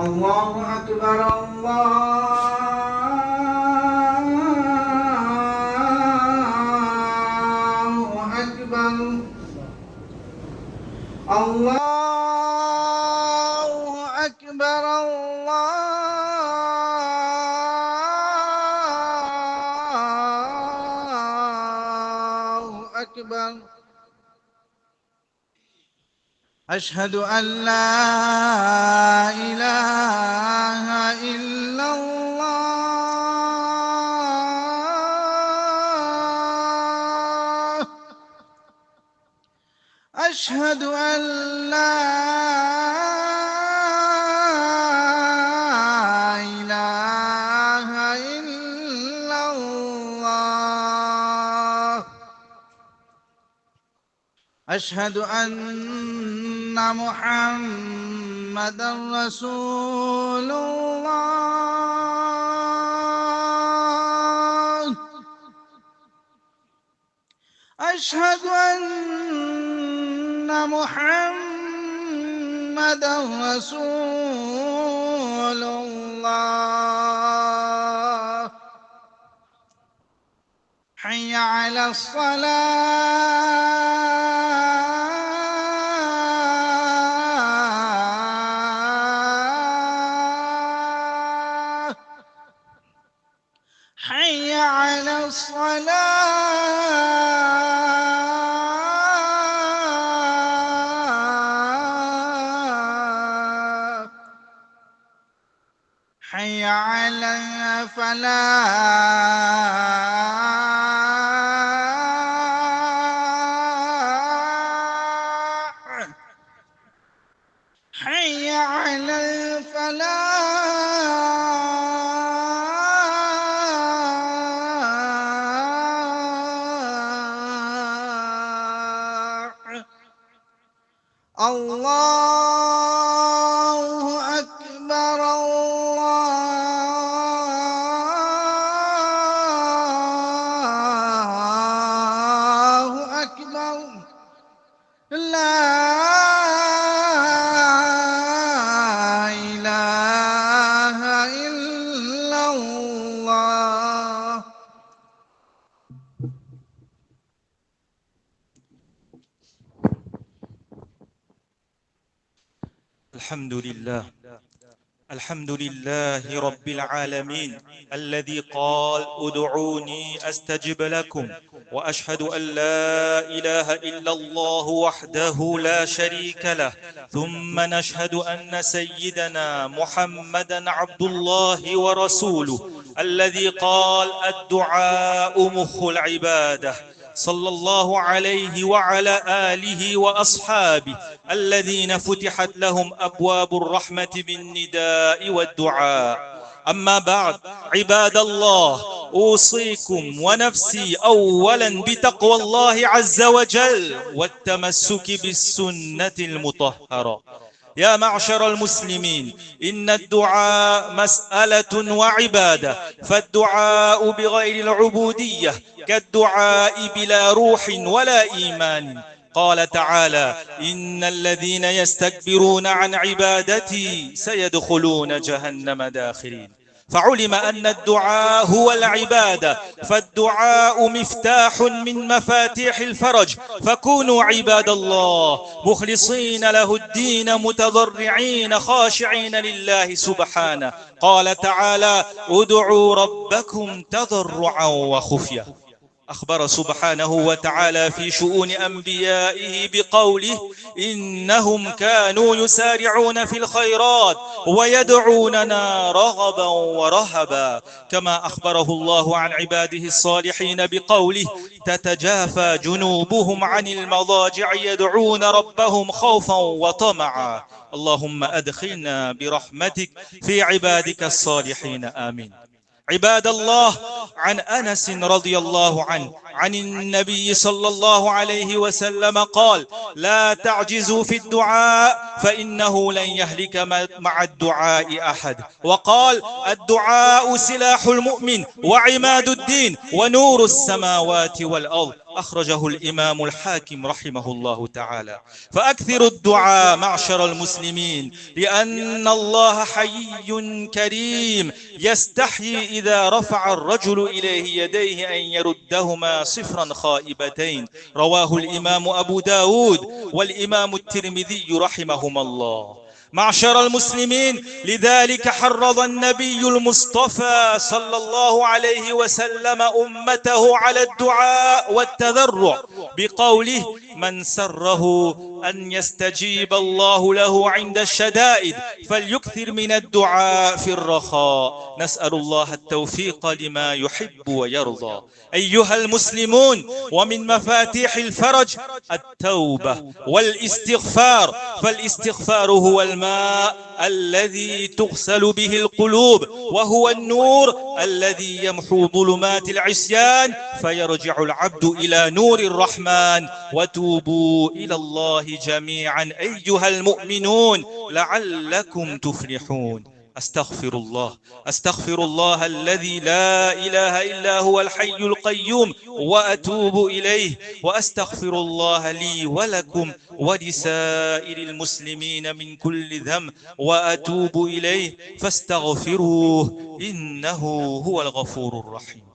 اللہ اکبر، اللہ اکبر، اللہ اکبر، اللہ اکبر. اشہد ان لا الہ الا اللہ، اشہد ان لا الہ الا اللہ، اشہد ان محمد رسول اللہ، اشہد ان محمد رسول اللہ. حي على الصلاة، حي على الصلاة، حي على الفلاح، حي على الفلاح. اللہ اکبر، اللہ اکبر، لا الہ الا اللہ. الحمد لله، الحمد لله رب العالمين الذي قال ادعوني استجب لكم، واشهد ان لا اله الا الله وحده لا شريك له، ثم نشهد ان سيدنا محمدا عبد الله ورسوله الذي قال الدعاء مخ العباده، صلى الله عليه وعلى آله وأصحابه الذين فتحت لهم أبواب الرحمة بالنداء والدعاء. أما بعد، عباد الله، أوصيكم ونفسي أولا بتقوى الله عز وجل والتمسك بالسنة المطهرة. يا معشر المسلمين، إن الدعاء مسألة وعبادة، فالدعاء بغير العبودية كالدعاء بلا روح ولا إيمان. قال تعالى: إن الذين يستكبرون عن عبادتي سيدخلون جهنم داخرين. فعلم أن الدعاء هو العبادة، فالدعاء مفتاح من مفاتيح الفرج. فكونوا عباد الله مخلصين له الدين، متضرعين خاشعين لله سبحانه. قال تعالى: ادعوا ربكم تضرعا وخفية. أخبر سبحانه وتعالى في شؤون أنبيائه بقوله: إنهم كانوا يسارعون في الخيرات ويدعوننا رغبا ورهبا. كما أخبره الله عن عباده الصالحين بقوله: تتجافى جنوبهم عن المضاجع يدعون ربهم خوفا وطمعا. اللهم أدخلنا برحمتك في عبادك الصالحين، آمين. عباد الله، عن أنس رضي الله عنه عن النبي صلى الله عليه وسلم قال: لا تعجزوا في الدعاء فإنه لن يهلك مع الدعاء أحد. وقال: الدعاء سلاح المؤمن وعماد الدين ونور السماوات والأرض. أخرجه الإمام الحاكم رحمه الله تعالى. فأكثروا الدعاء معشر المسلمين، لأن الله حيي كريم يستحيي إذا رفع الرجل إليه يديه أن يردهما صفرا خائبتين. رواه الإمام أبو داود والإمام الترمذي رحمهما الله. معشر المسلمين، لذلك حرض النبي المصطفى صلى الله عليه وسلم أمته على الدعاء والتضرع بقوله: من سره أن يستجيب الله له عند الشدائد فليكثر من الدعاء في الرخاء. نسأل الله التوفيق لما يحب ويرضى. أيها المسلمون، ومن مفاتيح الفرج التوبة والاستغفار، فالاستغفار هو الماء الذي تغسل به القلوب، وهو النور الذي يمحو ظلمات العصيان، فيرجع العبد إلى نور الرحمن. وتوبوا إلى الله جميعا أيها المؤمنون لعلكم تفلحون. أستغفر الله الذي لا إله إلا هو الحي القيوم وأتوب إليه، وأستغفر الله لي ولكم ولسائر المسلمين من كل ذنب وأتوب إليه، فاستغفروه إنه هو الغفور الرحيم.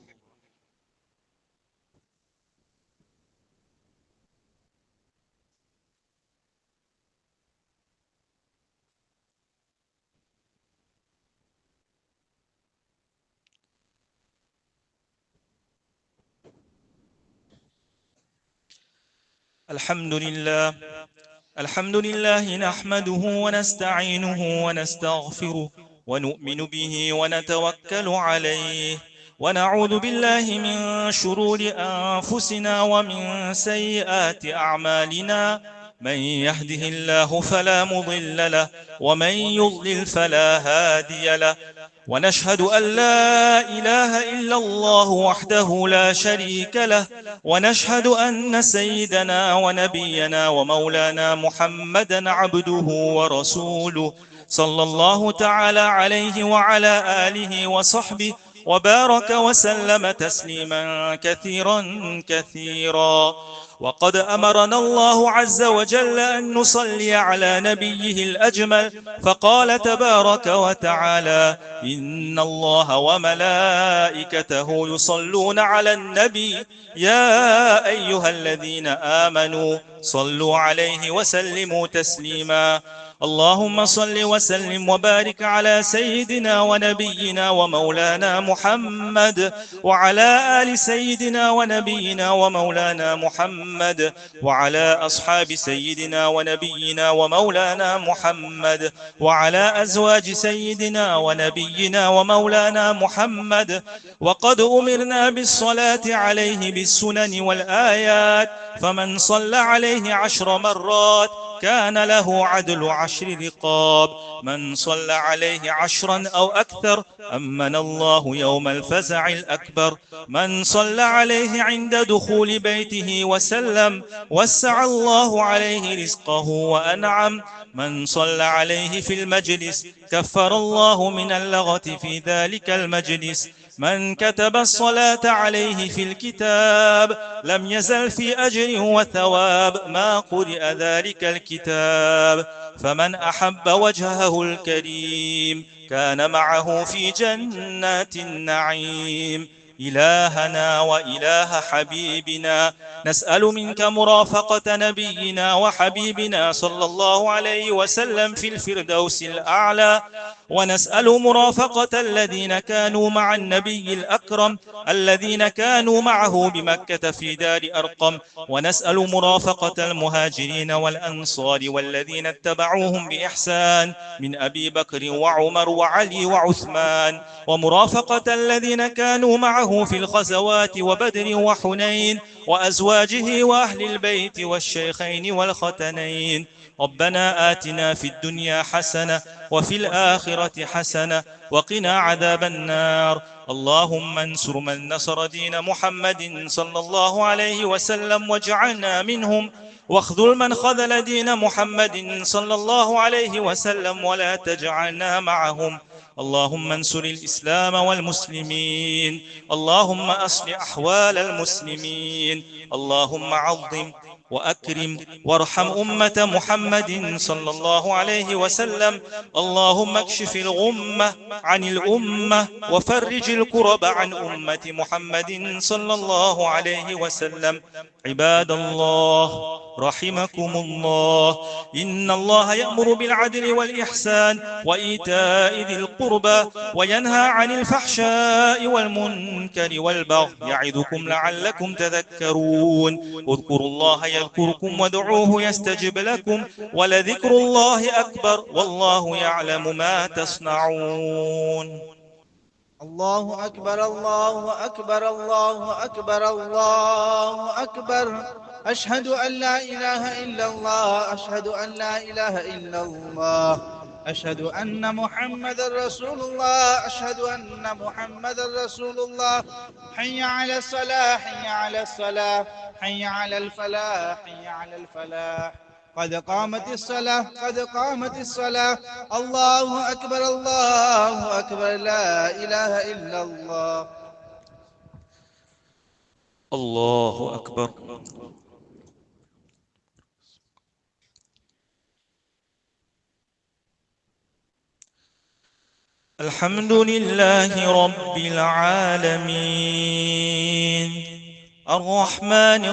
الحمد لله نحمده ونستعينه ونستغفره ونؤمن به ونتوكل عليه، ونعوذ بالله من شرور أنفسنا ومن سيئات أعمالنا. من يهده الله فلا مضل له، ومن يضلل فلا هادي له. ونشهد أن لا إله إلا الله وحده لا شريك له، ونشهد أن سيدنا ونبينا ومولانا محمدا عبده ورسوله، صلى الله تعالى عليه وعلى آله وصحبه وبارك وسلم تسليما كثيرا كثيرا. وقد أمرنا الله عز وجل أن نصلي على نبيه الأجمل، فقال تبارك وتعالى: إن الله وملائكته يصلون على النبي يا أيها الذين آمنوا صلوا عليه وسلموا تسليما. اللهم صل وسلم وبارك على سيدنا ونبينا ومولانا محمد وعلى آل سيدنا ونبينا ومولانا محمد وعلى أصحاب سيدنا ونبينا ومولانا محمد وعلى أزواج سيدنا ونبينا ومولانا محمد. وقد أمرنا بالصلاة عليه بالسنن والآيات، فمن صلى عليه 10 مرات كان له عدل 10 رقاب، من صلى عليه 10 أو أكثر أمن الله يوم الفزع الأكبر، من صلى عليه عند دخول بيته وسلم وسع الله عليه رزقه وأنعم، من صلى عليه في المجلس كفر الله من اللغة في ذلك المجلس، من كتب الصلاة عليه في الكتاب لم يزل في أجر وثواب ما قرئ ذلك الكتاب، فمن أحب وجهه الكريم كان معه في جنات النعيم. إلهنا وإله حبيبنا، نسأل منك مرافقة نبينا وحبيبنا صلى الله عليه وسلم في الفردوس الأعلى، ونسأل مرافقة الذين كانوا مع النبي الأكرم الذين كانوا معه بمكة في دار أرقم، ونسأل مرافقة المهاجرين والأنصار والذين اتبعوهم بإحسان من أبي بكر وعمر وعلي وعثمان، ومرافقة الذين كانوا معه في الغزوات وبدر وحنين وأزواجه وأهل البيت والشيخين والختنين. ربنا آتنا في الدنيا حسنة وفي الآخرة حسنة وقنا عذاب النار. اللهم انصر من نصر دين محمد صلى الله عليه وسلم واجعلنا منهم، واخذل من خذل دين محمد صلى الله عليه وسلم ولا تجعلنا معهم. اللهم انصر الإسلام والمسلمين، اللهم أصلح أحوال المسلمين، اللهم عظم وأكرم وارحم أمة محمد صلى الله عليه وسلم، اللهم اكشف الغمة عن الأمة وفرج الكرب عن أمة محمد صلى الله عليه وسلم. عباد الله رحمكم الله، إن الله يأمر بالعدل والإحسان وإيتاء ذي القربى وينهى عن الفحشاء والمنكر والبغي يعظكم لعلكم تذكرون. اذكروا الله يذكركم وادعوه يستجب لكم ولذكر الله أكبر والله يعلم ما تصنعون. الله أكبر الله أكبر الله أكبر الله أكبر. أشهد أن لا إله إلا الله، أشهد أن لا إله إلا الله، أشهد أن محمد رسول الله، أشهد أن محمد رسول الله. حي على الصلاة حي على الصلاة حي على الفلاح حي على الفلاح. قد قامت الصلاة قد قامت الصلاة. الله أكبر الله أكبر. لا إله إلا الله. الله أكبر. الحمد لله رب العالمين، الرحمن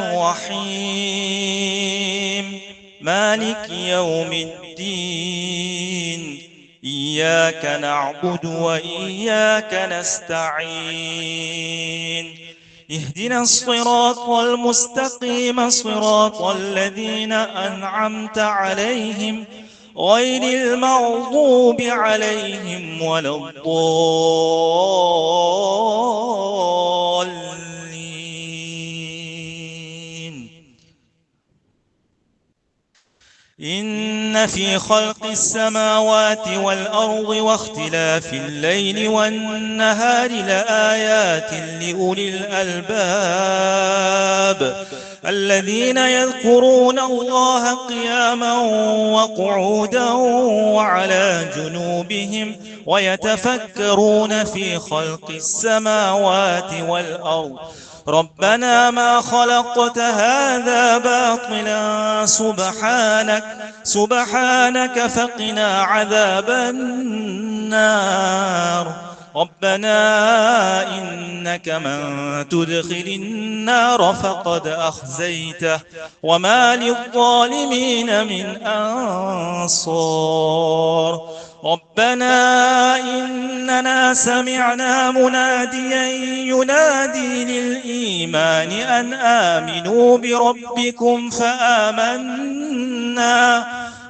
الرحيم، مالك يوم الدين، إياك نعبد وإياك نستعين، اهدنا الصراط المستقيم صراط الذين أنعمت عليهم غير المغضوب عليهم ولا الضالين. إن في خلق السماوات والأرض واختلاف الليل والنهار لآيات لأولي الألباب الذين يذكرون الله قياما وقعودا وعلى جنوبهم ويتفكرون في خلق السماوات والأرض ربنا ما خلقت هذا باطلا سبحانك فقنا عذاب النار. ربنا إنك من تدخل النار فقد أخزيته وما للظالمين من أنصار ربنا إننا سمعنا مناديا ينادي للإيمان أن آمنوا بربكم فآمنا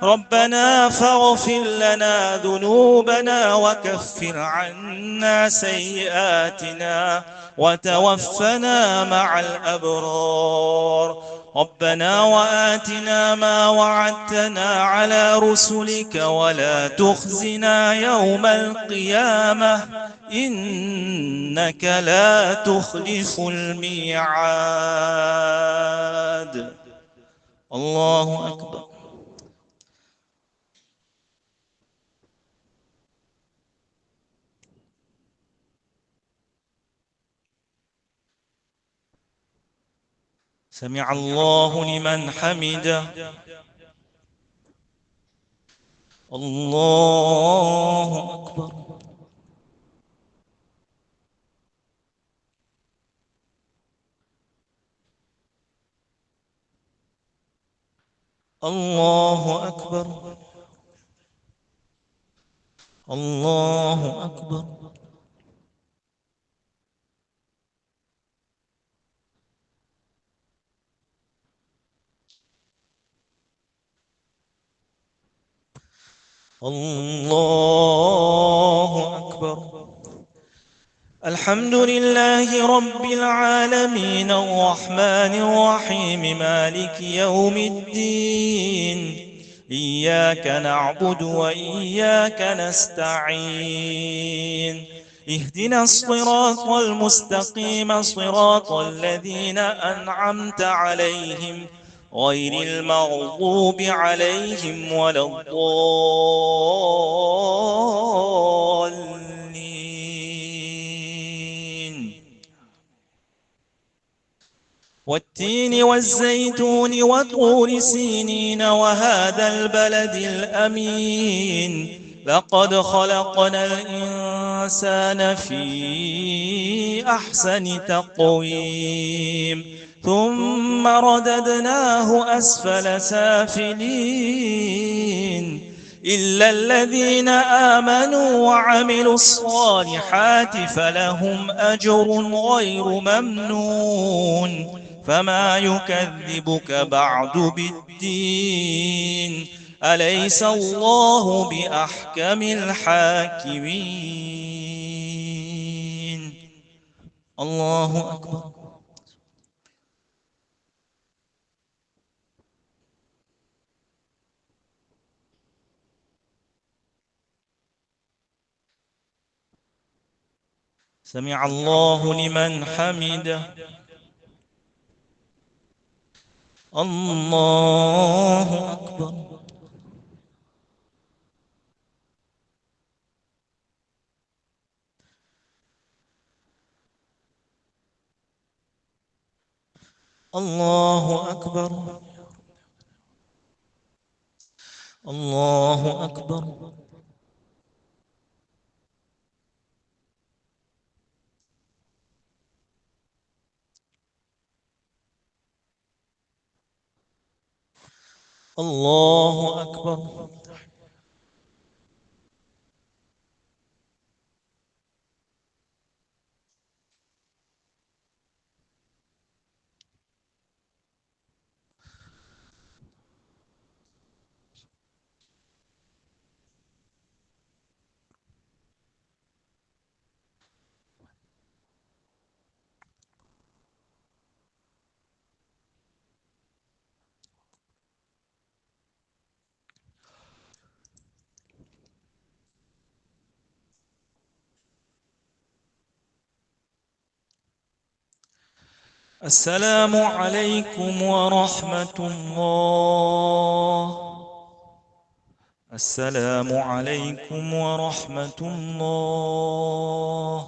ربنا فاغفر لنا ذنوبنا وكفر عنا سيئاتنا وتوفنا مع الأبرار ربنا وآتنا ما وعدتنا على رسلك ولا تخزنا يوم القيامة إنك لا تخلف الميعاد. الله أكبر. سمع الله لمن حمده. الله أكبر. الله أكبر. الله أكبر. الله أكبر. الحمد لله رب العالمين الرحمن الرحيم مالك يوم الدين إياك نعبد وإياك نستعين اهدنا الصراط المستقيم صراط الذين أنعمت عليهم غير المغضوب عليهم ولا الضالين. والتين والزيتون وطور سينين وهذا البلد الأمين لقد خلقنا الإنسان في أحسن تقويم ثم رددناه أسفل سافلين إلا الذين آمنوا وعملوا الصالحات فلهم أجر غير ممنون فما يكذبك بعد بالدين أليس الله بأحكم الحاكمين. الله أكبر. سمع الله لمن حمده. الله أكبر. الله أكبر. الله أكبر. الله أكبر. السلام عليكم ورحمة الله. السلام عليكم ورحمة الله.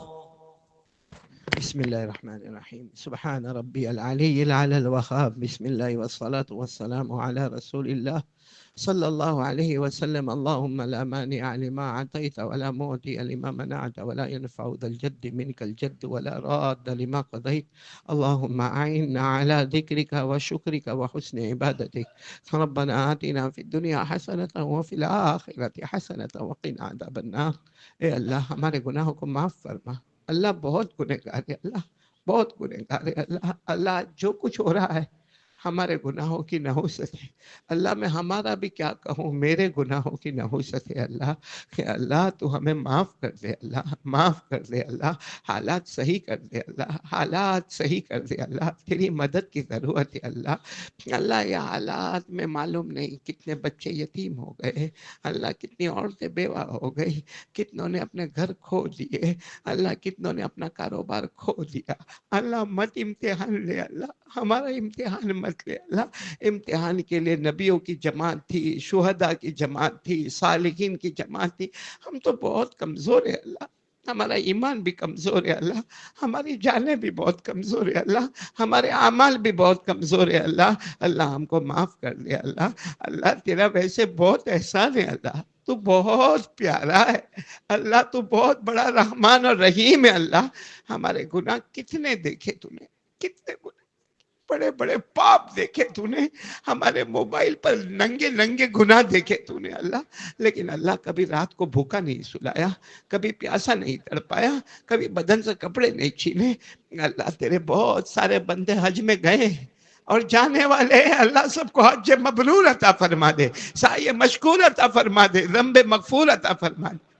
بسم الله الرحمن الرحيم. سبحان ربي العلي العلى الوهاب. بسم الله والصلاة والسلام على رسول الله صلى الله عليه وسلم. اللهم لا مانع لما أعطيت ولا معطي لما منعت ولا ينفع ذا الجد منك الجد ولا راد لما قضيت. اللهم أعنا على ذكرك وشكرك وحسن عبادتك. ربنا آتنا في الدنيا حسنة وفي الآخرة حسنة وقنا عذاب النار. اے اللہ ہمارے گناہوں کو معاف فرما. اللہ بہت گنہگار ہے، اللہ بہت گنہگار ہے. اللہ اللہ جو کچھ ہو رہا ہے ہمارے گناہوں کی نحوست ہے. اللہ میں ہمارا بھی کیا کہوں، میرے گناہوں کی نحوست ہے. اللہ کہ اللہ تو ہمیں معاف کر دے، اللہ معاف کر دے. اللہ حالات صحیح کر دے، اللہ حالات صحیح کر دے. اللہ تیری مدد کی ضرورت ہے. اللہ اللہ یہ حالات میں معلوم نہیں کتنے بچے یتیم ہو گئے، اللہ کتنی عورتیں بیوہ ہو گئی، کتنوں نے اپنے گھر کھو دیے، اللہ کتنوں نے اپنا کاروبار کھو دیا. اللہ مت امتحان لے، اللہ ہمارا امتحان مت لے. اللہ امتحان کے لیے نبیوں کی جماعت تھی، شہداء کی جماعت تھی، صالحین کی جماعت تھی. ہم تو بہت کمزور ہیں اللہ، ہمارا ایمان بھی کمزور ہے اللہ، ہماری جانیں بھی بہت کمزور ہے اللہ، ہمارے اعمال بھی بہت کمزور ہے اللہ. اللہ ہم کو معاف کر دے اللہ. اللہ تیرا ویسے بہت احسان ہے اللہ، تو بہت پیارا ہے اللہ، تو بہت بڑا رحمان اور رحیم ہے اللہ. ہمارے گناہ کتنے دیکھے تو نے، کتنے گناہ، بڑے بڑے پاپ دیکھے تو نے، ہمارے موبائل پر ننگے ننگے گناہ دیکھے تو نے اللہ. لیکن اللہ کبھی رات کو بھوکا نہیں سلایا، کبھی پیاسا نہیں تڑپایا، کبھی بدن سے کپڑے نہیں چھینے. اللہ تیرے بہت سارے بندے حج میں گئے اور جانے والے ہیں، اللہ سب کو حج مبرور عطا فرما دے، سعی مشکور عطا فرما دے، ذنب مغفور عطا فرما دے.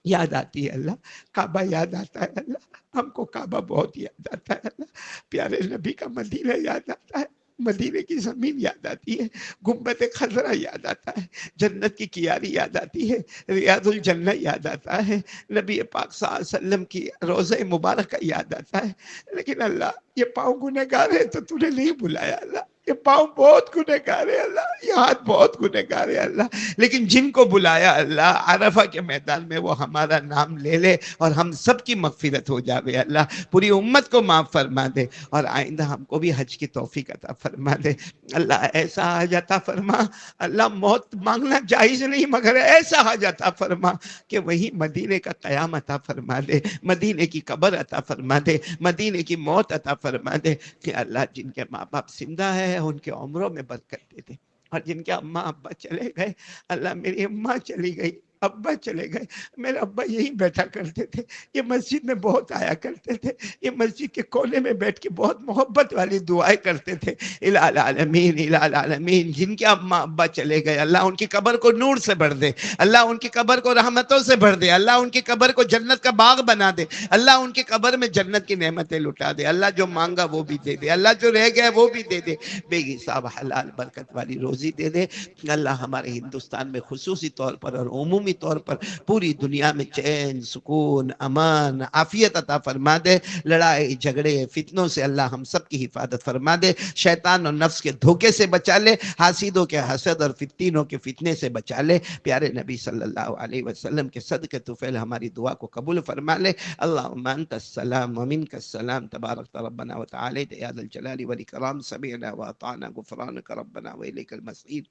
یاد آتی ہے اللہ، کعبہ یاد آتا ہے اللہ، ہم کو کعبہ بہت یاد آتا ہے اللہ. پیارے نبی کا مدینہ یاد آتا ہے، مدینے کی زمین یاد آتی ہے، گنبد خضرا یاد آتا ہے، جنت کی کیاری یاد آتی ہے، ریاض الجنہ یاد آتا ہے، نبی پاک صلی اللہ علیہ وسلم کی روضہ مبارکہ یاد آتا ہے. لیکن اللہ یہ پاؤں گنہگار ہے تو تو نے نہیں بلایا اللہ، یہ پاؤں بہت گنہگار ہے اللہ، یہ ہاتھ بہت گنہگار ہے اللہ. لیکن جن کو بلایا اللہ عرفہ کے میدان میں، وہ ہمارا نام لے لے اور ہم سب کی مغفرت ہو جاوے اللہ. پوری امت کو معاف فرما دے اور آئندہ ہم کو بھی حج کی توفیق عطا فرما دے اللہ. ایسا حج عطا فرما اللہ، موت مانگنا جائز نہیں مگر ایسا حج عطا فرما کہ وہی مدینے کا قیام عطا فرما دے، مدینے کی قبر عطا فرما دے، مدینے کی موت عطا فرما دے. کہ اللہ جن کے ماں باپ زندہ ہے ان کے عمروں میں برکت دے دے، اور جن کے اماں ابا چلے گئے، اللہ میری اماں چلی گئی، ابا چلے گئے، میرے ابا یہی بیٹھا کرتے تھے، یہ مسجد میں بہت آیا کرتے تھے، یہ مسجد کے کونے میں بیٹھ کے بہت محبت والی دعائیں کرتے تھے. الہ العالمین الہ العالمین جن کے اماں ابا چلے گئے اللہ ان کی قبر کو نور سے بھر دے، اللہ ان کی قبر کو رحمتوں سے بھر دے، اللہ ان کی قبر کو جنت کا باغ بنا دے، اللہ ان کی قبر میں جنت کی نعمتیں لٹا دے. اللہ جو مانگا وہ بھی دے دے، اللہ جو رہ گیا وہ بھی دے دے، بے حساب حلال برکت والی روزی دے دے. اللہ ہمارے ہندوستان میں خصوصی طور پر اور عمومی طور پر پوری دنیا میں چین، سکون، امان، عافیت عطا فرما دے. لڑائی جھگڑے فتنوں سے اللہ ہم سب کی حفاظت فرما دے. شیطان اور نفس کے دھوکے سے بچا لے، حاسدوں کے حسد اور فتنوں کے فتنے سے بچا لے. پیارے نبی صلی اللہ علیہ وسلم کے صدقے طفیل ہماری دعا کو قبول فرما لے. اللہم انت السلام ومنک السلام تبارک ربنا وتعالی یا ذا الجلال والاکرام. سمعنا واطعنا غفرانک ربنا والیک المصیر.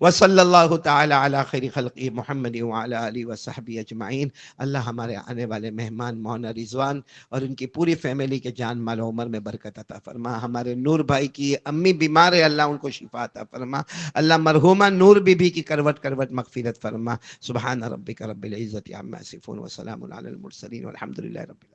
وصلی اللہ تعالی علی خیر خلقہ محمد وعلی آلہ وصحبہ اجمعین. اللہ ہمارے آنے والے مہمان مولانا رضوان اور ان کی پوری فیملی کے جان مال و عمر میں برکت عطا فرما. ہمارے نور بھائی کی امی بیمار ہے، اللہ ان کو شفا عطا فرما. اللہ مرحومہ نور بی بی کی کروٹ کروٹ مغفرت فرما. سبحان ربک رب العزت عما یصفون وسلام علی المرسلین والحمد للہ رب العالمین.